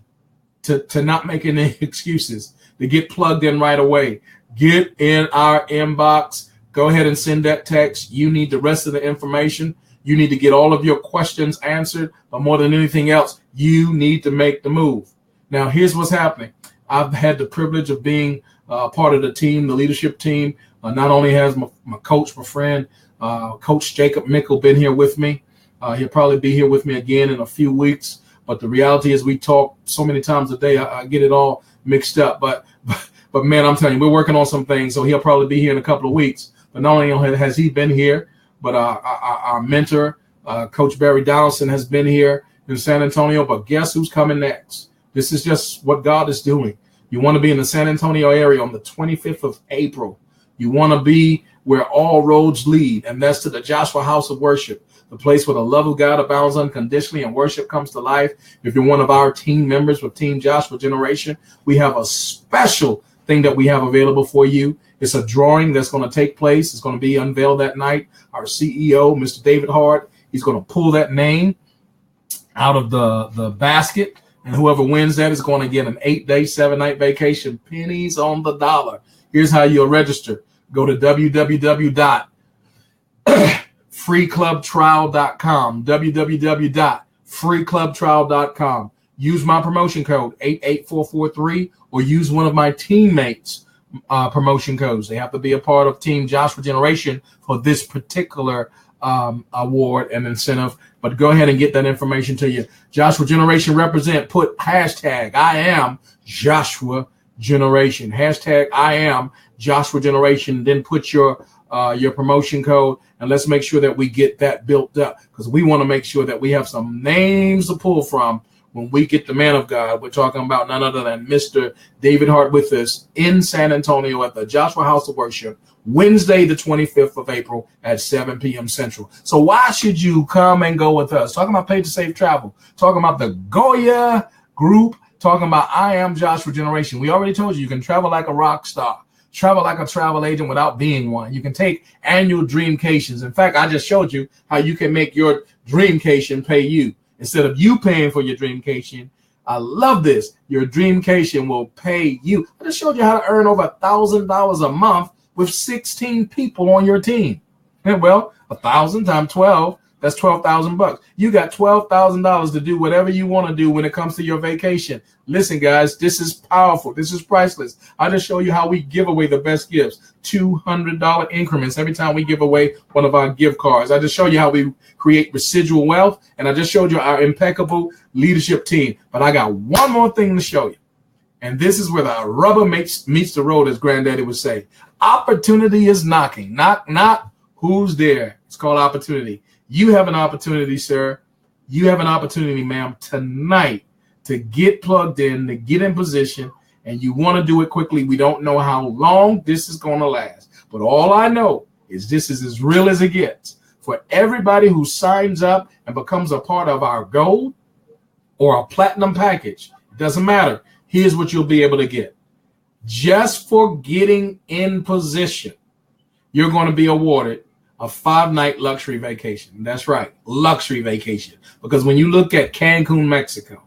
To not make any excuses, to get plugged in right away. Get in our inbox. Go ahead and send that text. You need the rest of the information. You need to get all of your questions answered. But more than anything else, you need to make the move. Now, here's what's happening. I've had the privilege of being part of the team, the leadership team. Not only has my coach, my friend, Coach Jacob Mickle been here with me. He'll probably be here with me again in a few weeks. But the reality is we talk so many times a day, I get it all mixed up. But man, I'm telling you, we're working on some things. So he'll probably be here in a couple of weeks. But not only has he been here, but our mentor, Coach Barry Donaldson, has been here in San Antonio. But guess who's coming next? This is just what God is doing. You want to be in the San Antonio area on the 25th of April. You want to be where all roads lead, and that's to the Joshua House of Worship. The place where the love of God abounds unconditionally and worship comes to life. If you're one of our team members with Team Joshua Generation, we have a special thing that we have available for you. It's a drawing that's going to take place. It's going to be unveiled that night. Our CEO, Mr. David Hart, he's going to pull that name out of the basket, and whoever wins that is going to get an 8-day, 7-night vacation, pennies on the dollar. Here's how you'll register. Go to www.freeclubtrial.com, www.freeclubtrial.com. Use my promotion code 88443 or use one of my teammates' promotion codes. They have to be a part of Team Joshua Generation for this particular award and incentive. But go ahead and get that information to you. Joshua Generation represent. Put hashtag I am Joshua Generation. Hashtag I am Joshua Generation. Then put your promotion code, and let's make sure that we get that built up, because we want to make sure that we have some names to pull from when we get the man of God. We're talking about none other than Mr. David Hart with us in San Antonio at the Joshua House of Worship, Wednesday, the 25th of April at 7 p.m. Central. So why should you come and go with us? Talking about Pay to Safe Travel, talking about the Goya Group, talking about I Am Joshua Generation. We already told you can travel like a rock star, travel like a travel agent without being one. You can take annual dreamcations. In fact, I just showed you how you can make your dreamcation pay you. Instead of you paying for your dreamcation, I love this. Your dreamcation will pay you. I just showed you how to earn over $1,000 a month with 16 people on your team. And well, 1,000 times 12, that's $12,000. You got $12,000 to do whatever you want to do when it comes to your vacation. Listen, guys, this is powerful. This is priceless. I just show you how we give away the best gifts. $200 increments every time we give away one of our gift cards. I just show you how we create residual wealth, and I just showed you our impeccable leadership team. But I got one more thing to show you. And this is where the rubber meets the road, as Granddaddy would say. Opportunity is knocking. Knock, knock. Who's there? It's called opportunity. You have an opportunity, sir. You have an opportunity, ma'am, tonight to get plugged in, to get in position, and you want to do it quickly. We don't know how long this is going to last, but all I know is this is as real as it gets. For everybody who signs up and becomes a part of our gold or a platinum package, it doesn't matter. Here's what you'll be able to get. Just for getting in position, you're going to be awarded a 5-night luxury vacation. That's right, luxury vacation. Because when you look at Cancun, Mexico,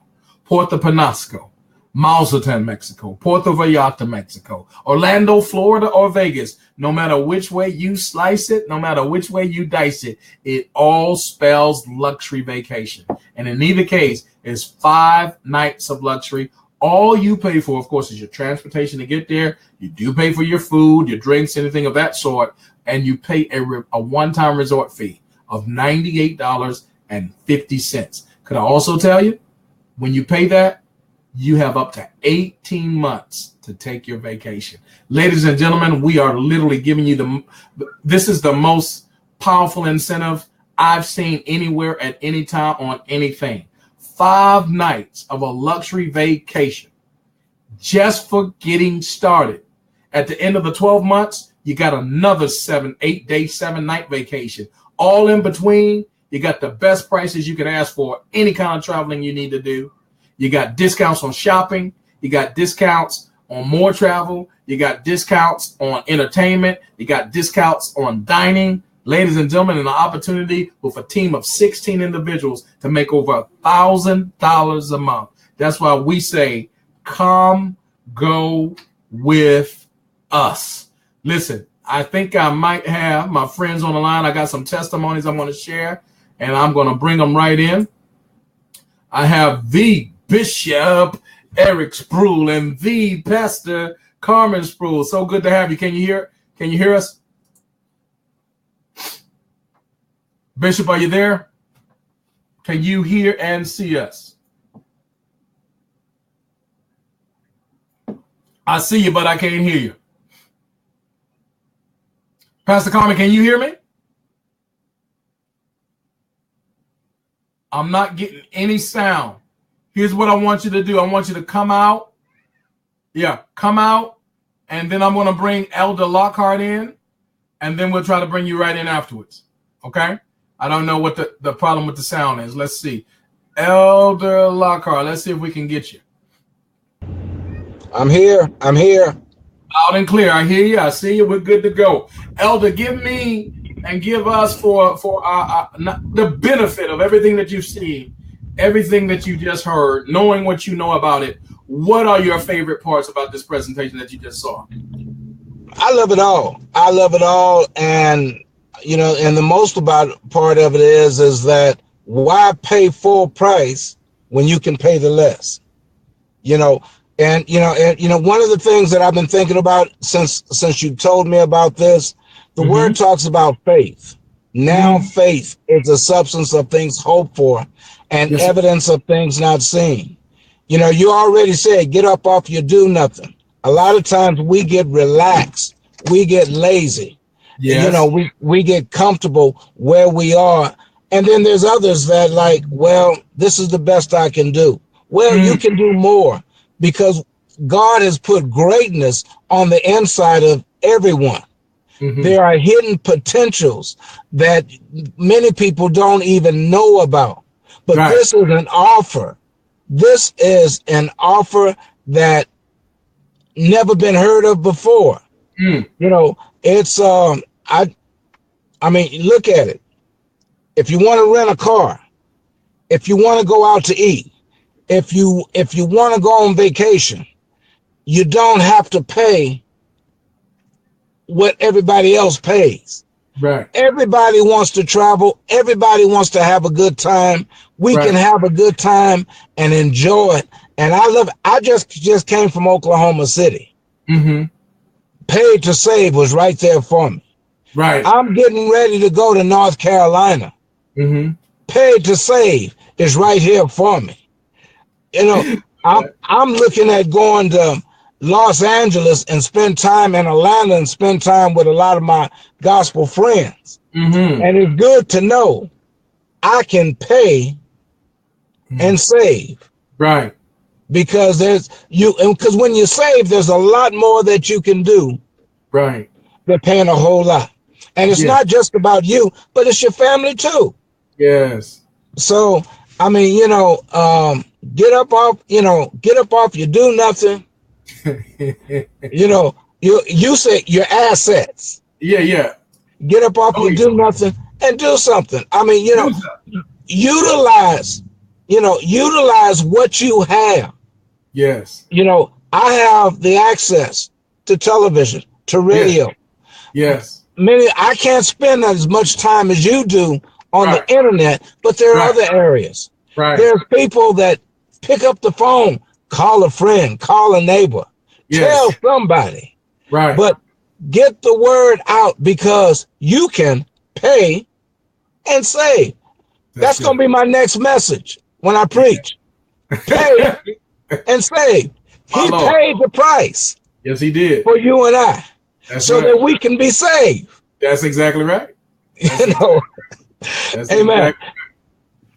Puerto Penasco, Mazatlan, Mexico, Puerto Vallarta, Mexico, Orlando, Florida, or Vegas, no matter which way you slice it, no matter which way you dice it, it all spells luxury vacation. And in either case, it's 5 nights of luxury. All you pay for, of course, is your transportation to get there. You do pay for your food, your drinks, anything of that sort, and you pay a one-time resort fee of $98.50. Could I also tell you, when you pay that, you have up to 18 months to take your vacation. Ladies and gentlemen, we are literally giving you this is the most powerful incentive I've seen anywhere at any time on anything. 5 nights of a luxury vacation just for getting started. At the end of the 12 months, you got another 8-day, 7-night vacation. All in between, you got the best prices you can ask for, any kind of traveling you need to do. You got discounts on shopping. You got discounts on more travel. You got discounts on entertainment. You got discounts on dining. Ladies and gentlemen, an opportunity with a team of 16 individuals to make over $1,000 a month. That's why we say, come go with us. Listen, I think I might have my friends on the line. I got some testimonies I want to share, and I'm going to bring them right in. I have the Bishop Eric Sproul and the Pastor Carmen Sproul. So good to have you. Can you hear us? Bishop, are you there? Can you hear and see us? I see you, but I can't hear you. Pastor Carmen, can you hear me? I'm not getting any sound. Here's what I want you to do. I want you to come out. Yeah, come out. And then I'm going to bring Elder Lockhart in. And then we'll try to bring you right in afterwards. Okay? I don't know what the problem with the sound is. Let's see. Elder Lockhart, let's see if we can get you. I'm here. Loud and clear. I hear you. I see you. We're good to go. Elder, give me and give us for the benefit of everything that you've seen, everything that you just heard, knowing what you know about it. What are your favorite parts about this presentation that you just saw? I love it all. And and the most part of it is that why pay full price when you can pay the less? And one of the things that I've been thinking about since you told me about this, the word talks about faith. Now faith is the substance of things hoped for and evidence of things not seen. You know, you already said, get up off your do nothing. A lot of times we get relaxed. We get lazy. Yes. You know, we get comfortable where we are. And then there's others that like, well, this is the best I can do. Well, you can do more because God has put greatness on the inside of everyone. There are hidden potentials that many people don't even know about. But this is an offer. This is an offer that never been heard of before. You know, it's I mean, look at it. If you want to rent a car, if you want to go out to eat, if you want to go on vacation, you don't have to pay what everybody else pays. Right. Everybody wants to travel. Everybody wants to have a good time. We can have a good time and enjoy it. And I love it. I just came from Oklahoma City. Paid to Save was right there for me. Right. I'm getting ready to go to North Carolina. Paid to Save is right here for me. You know, I'm looking at going to Los Angeles and spend time in Atlanta and spend time with a lot of my gospel friends. And it's good to know I can pay and save. Right. Because because when you save, there's a lot more that you can do. Right. Than paying a whole lot. And it's not just about you, but it's your family too. Yes. So, I mean, you know, get up off your do nothing. You know, you say your assets. Yeah. Get up off your do nothing and do something. I mean, you know, utilize what you have. Yes. You know, I have the access to television, to radio. Yes. I can't spend as much time as you do on the internet, but there are other areas. Right. There's people that pick up the phone, call a friend, call a neighbor, tell somebody. Right. But get the word out because you can pay and save. That's going to be my next message when I preach. Pay and save. He paid the price. Yes, he did. For you and I. That's so that we can be saved. That's exactly right. You know. That's amen. Exactly.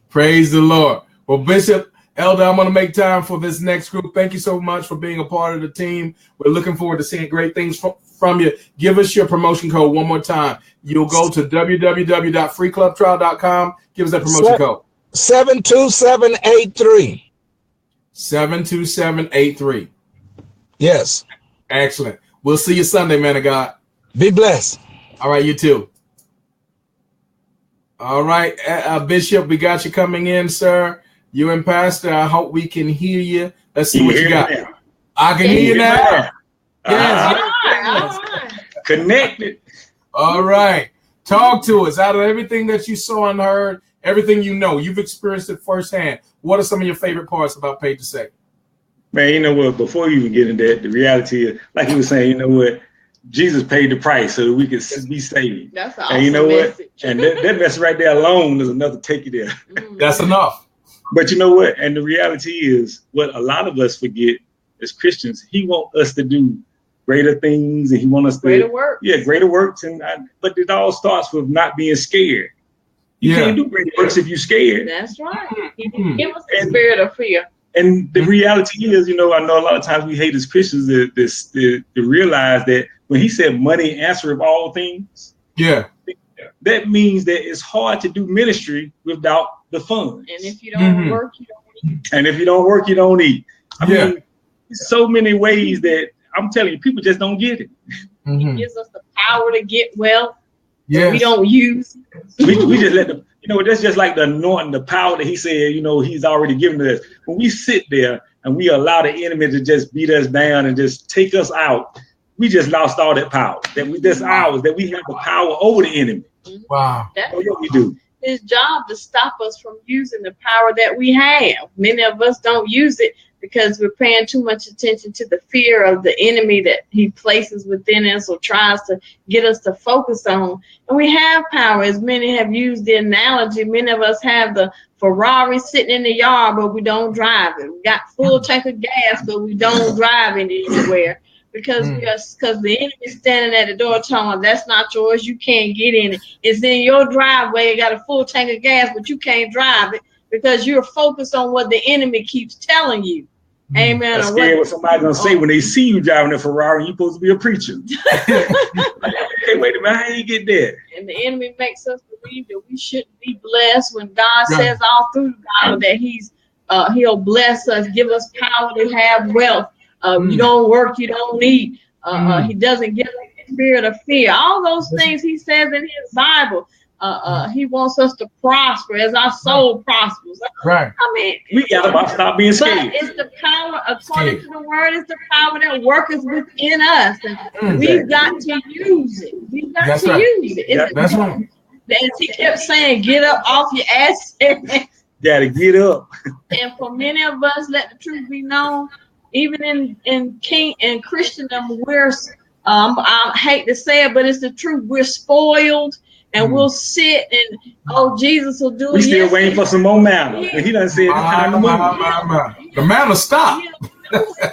Praise the Lord. Well, Bishop, Elder, I'm going to make time for this next group. Thank you so much for being a part of the team. We're looking forward to seeing great things from you. Give us your promotion code one more time. You'll go to www.freeclubtrial.com. Give us that promotion code. 72783. 72783. Yes. Excellent. We'll see you Sunday, man of God. Be blessed. All right, you too. All right, Bishop, we got you coming in, sir. You and Pastor, I hope we can hear you. Let's see what you got. I can hear you now. Yes. Connected. All right. Talk to us. Out of everything that you saw and heard, everything you know, you've experienced it firsthand. What are some of your favorite parts about Paid to Save? Man, you know what? Before you even get into that, the reality is, like you were saying, you know what? Jesus paid the price so that we could be saved. That's awesome. And you know message. What? And that message right there alone is enough to take you there. That's enough. But you know what? And the reality is, what a lot of us forget as Christians, he wants us to do greater things, and he wants us to greater works. Yeah, greater works. But it all starts with not being scared. You can't do greater works if you're scared. That's right. He didn't give us the spirit of fear. And the reality is, you know, I know a lot of times we hate as Christians to realize that when he said money answereth all things, that means that it's hard to do ministry without the funds. And if you don't work, you don't eat. And if you don't work, you don't eat. I mean, so many ways that I'm telling you, people just don't get it. He gives us the power to get wealth. Yeah, we don't use. We just let them. You know, that's just like the anointing, the power that he said, you know, he's already given us. When we sit there and we allow the enemy to just beat us down and just take us out, we just lost all that power. That's ours, that we have the power over the enemy. Wow. That's what we do. His job to stop us from using the power that we have. Many of us don't use it because we're paying too much attention to the fear of the enemy that he places within us or tries to get us to focus on. And we have power, as many have used the analogy. Many of us have the Ferrari sitting in the yard, but we don't drive it. We got full tank of gas, but we don't drive it anywhere. Because the enemy's standing at the door telling us that's not yours, you can't get in it. It's in your driveway, you got a full tank of gas, but you can't drive it because you're focused on what the enemy keeps telling you. Amen. That's scared what somebody's gonna say when they see you driving a Ferrari and you're supposed to be a preacher. Hey, wait a minute, how you get there? And the enemy makes us believe that we shouldn't be blessed when God says all through the Bible that he'll bless us, give us power to have wealth. You don't work, you don't need. He doesn't give us the spirit of fear. All those things he says in his Bible. He wants us to prosper as our soul prospers. Right. I mean, we gotta stop being scared. But it's the power, according to the word, it's the power that worketh within us. And we've got to use it. We've got to use it. That's right. As he kept saying, get up off your ass. Gotta get up. And for many of us, let the truth be known, even in Christendom, we're I hate to say it, but it's the truth. We're spoiled, and we'll sit and Jesus will do it. We still waiting for some more manna. He done said it's time to move. The manna stopped.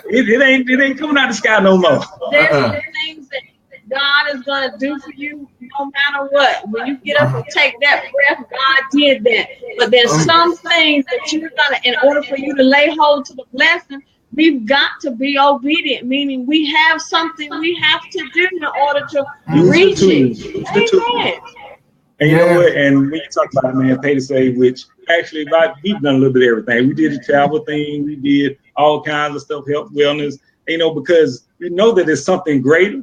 It ain't coming out the sky no more. There's some things that God is gonna do for you no matter what. When you get up and take that breath, God did that. But there's some things that you're gonna, in order for you to lay hold to the blessing, we've got to be obedient, meaning we have something we have to do in order to reach it. Amen. And you know what? And when you talk about, man, pay to save, which actually, we've done a little bit of everything. We did the travel thing. We did all kinds of stuff, health, wellness, because we know that it's something greater.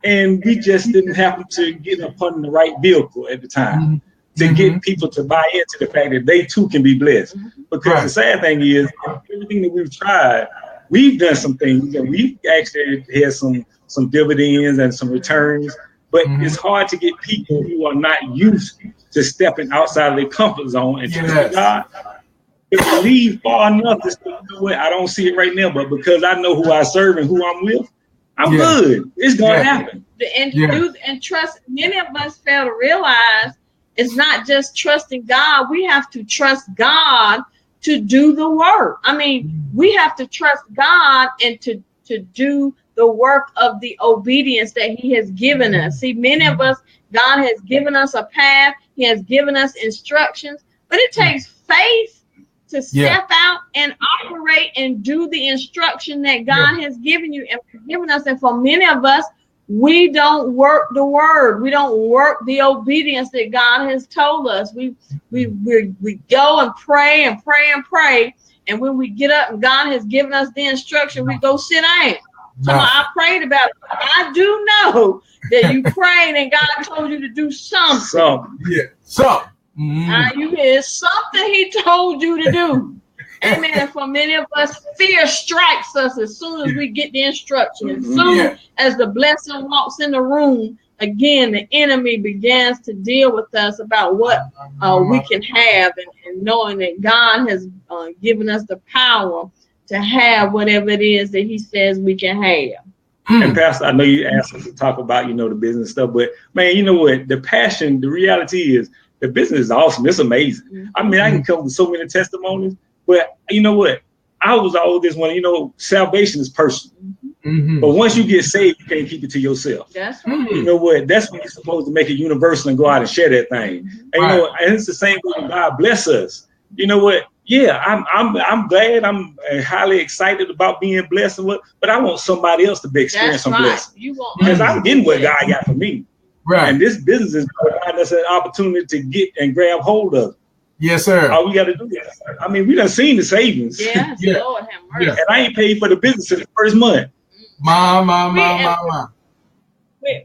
And we just didn't happen to get upon the right vehicle at the time to get people to buy into the fact that they too can be blessed. Because the sad thing is, everything that we've tried, we've done some things and we've actually had some dividends and some returns. But it's hard to get people who are not used to stepping outside of their comfort zone and trusting God. If we leave far enough to say, you know what, I don't see it right now, but because I know who I serve and who I'm with, I'm good. It's going to happen. And trust, many of us fail to realize it's not just trusting God. We have to trust God to do the work. I mean, we have to trust God and to do the work of the obedience that he has given us. See, many of us, God has given us a path. He has given us instructions, but it takes faith to step out and operate and do the instruction that God has given you and given us. And for many of us, we don't work the word. We don't work the obedience that God has told us. We go and pray and pray and pray. And when we get up and God has given us the instruction, we go sit down. So I prayed about it. I do know that you prayed and God told you to do something. It's something he told you to do. Amen. And for many of us, fear strikes us as soon as we get the instruction. As soon as the blessing walks in the room, again, the enemy begins to deal with us about what we can have, and knowing that God has given us the power to have whatever it is that he says we can have. And Pastor, I know you asked us to talk about, the business stuff, but man, you know what? The passion, the reality is the business is awesome. It's amazing. I mean, I can come with so many testimonies, but you know what? I was always this one, salvation is personal. But once you get saved, you can't keep it to yourself. That's right. You know what? That's when you're supposed to make it universal and go out and share that thing. And and it's the same way when God bless us. You know what? Yeah, I'm glad. I'm highly excited about being blessed, but I want somebody else to be experiencing some blessing. Because I'm getting what God got for me. Right. And this business is providing us an opportunity to get and grab hold of it. Yes, sir. All we got to do is, I mean, we done seen the savings. Yes, Lord have mercy. And I ain't paid for the business in the first month.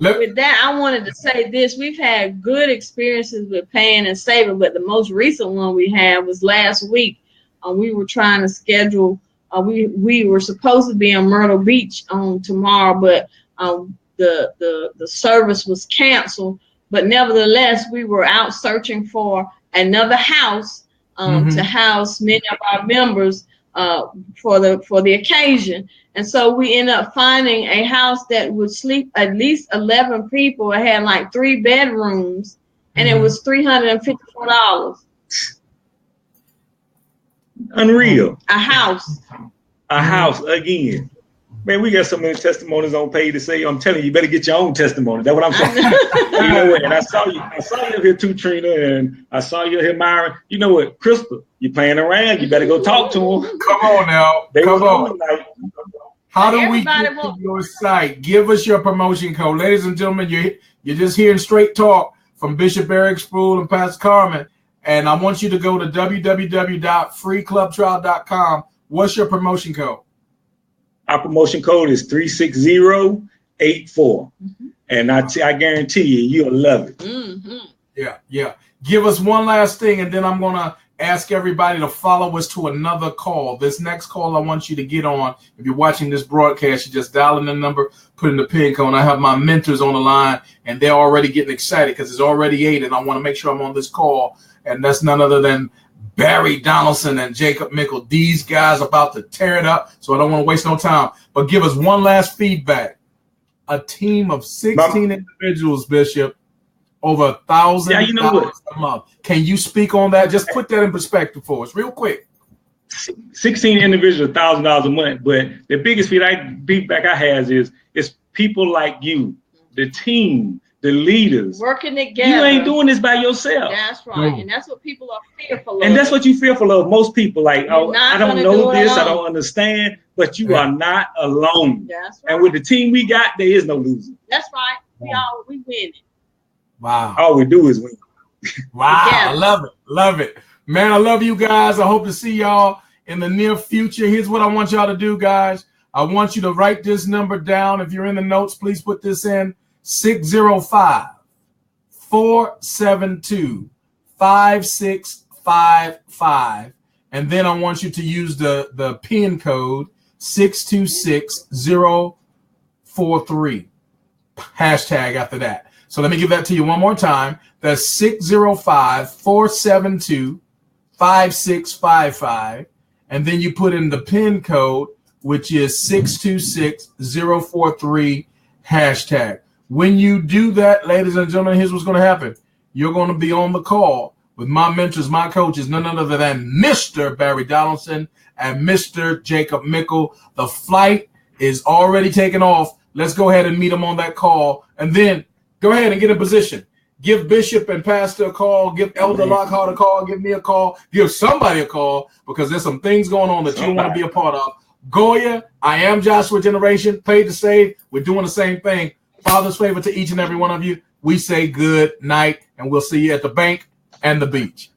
With that, I wanted to say this. We've had good experiences with paying and saving, but the most recent one we had was last week. We were trying to schedule, we were supposed to be in Myrtle Beach on tomorrow, but the service was canceled. But nevertheless, we were out searching for another house to house many of our members for the occasion. And so we ended up finding a house that would sleep at least 11 people. It had like 3 bedrooms, and it was $354. Unreal. A house. A house again. Man, we got so many testimonies on page to say. I'm telling you, you better get your own testimony. That's what I'm saying. You know what? And I saw you here too, Trina, and I saw you here, Myron. You know what, Crystal? You playing around? You better go talk to them. Come on now. Come on. How do we get to your site? Give us your promotion code, ladies and gentlemen. You're just hearing straight talk from Bishop Eric Sproul and Pastor Carmen, and I want you to go to www.freeclubtrial.com. What's your promotion code? Our promotion code is 36084, and I guarantee you'll love it. Yeah. Give us one last thing, and then I'm gonna ask everybody to follow us to another call. This next call I want you to get on. If you're watching this broadcast, you just dial in the number, put in the pin code. I have my mentors on the line, and they're already getting excited because it's already 8, and I want to make sure I'm on this call. And that's none other than Barry Donaldson and Jacob Mickle. These guys are about to tear it up, so I don't want to waste no time. But give us one last feedback. A team of 16 individuals, Bishop, over $1,000 a month. Can you speak on that? Just put that in perspective for us real quick. 16 individuals, $1,000 a month. But the biggest feedback I have is people like you, the team, the leaders. Working together. You ain't doing this by yourself. That's right. And that's what people are fearful of. And that's what you fearful of. Most people like, oh, I don't know this. I don't understand. But you are not alone. That's right. And with the team we got, there is no losing. That's right. We win. Wow. All we do is win. Wow. I love it. Love it. Man, I love you guys. I hope to see y'all in the near future. Here's what I want y'all to do, guys. I want you to write this number down. If you're in the notes, please put this in. 605-472-5655. And then I want you to use the PIN code 626043. Hashtag after that. So let me give that to you one more time. That's 605-472-5655. And then you put in the PIN code, which is 626043 hashtag. When you do that, ladies and gentlemen, here's what's going to happen. You're going to be on the call with my mentors, my coaches, none other than Mr. Barry Donaldson and Mr. Jacob Mickle. The flight is already taken off. Let's go ahead and meet them on that call. And then go ahead and get in position. Give Bishop and Pastor a call. Give Elder Lockhart a call. Give me a call. Give somebody a call, because there's some things going on that you want to be a part of. Goya, I am Joshua Generation. Paid to save. We're doing the same thing. Father's favor to each and every one of you. We say good night, and we'll see you at the bank and the beach.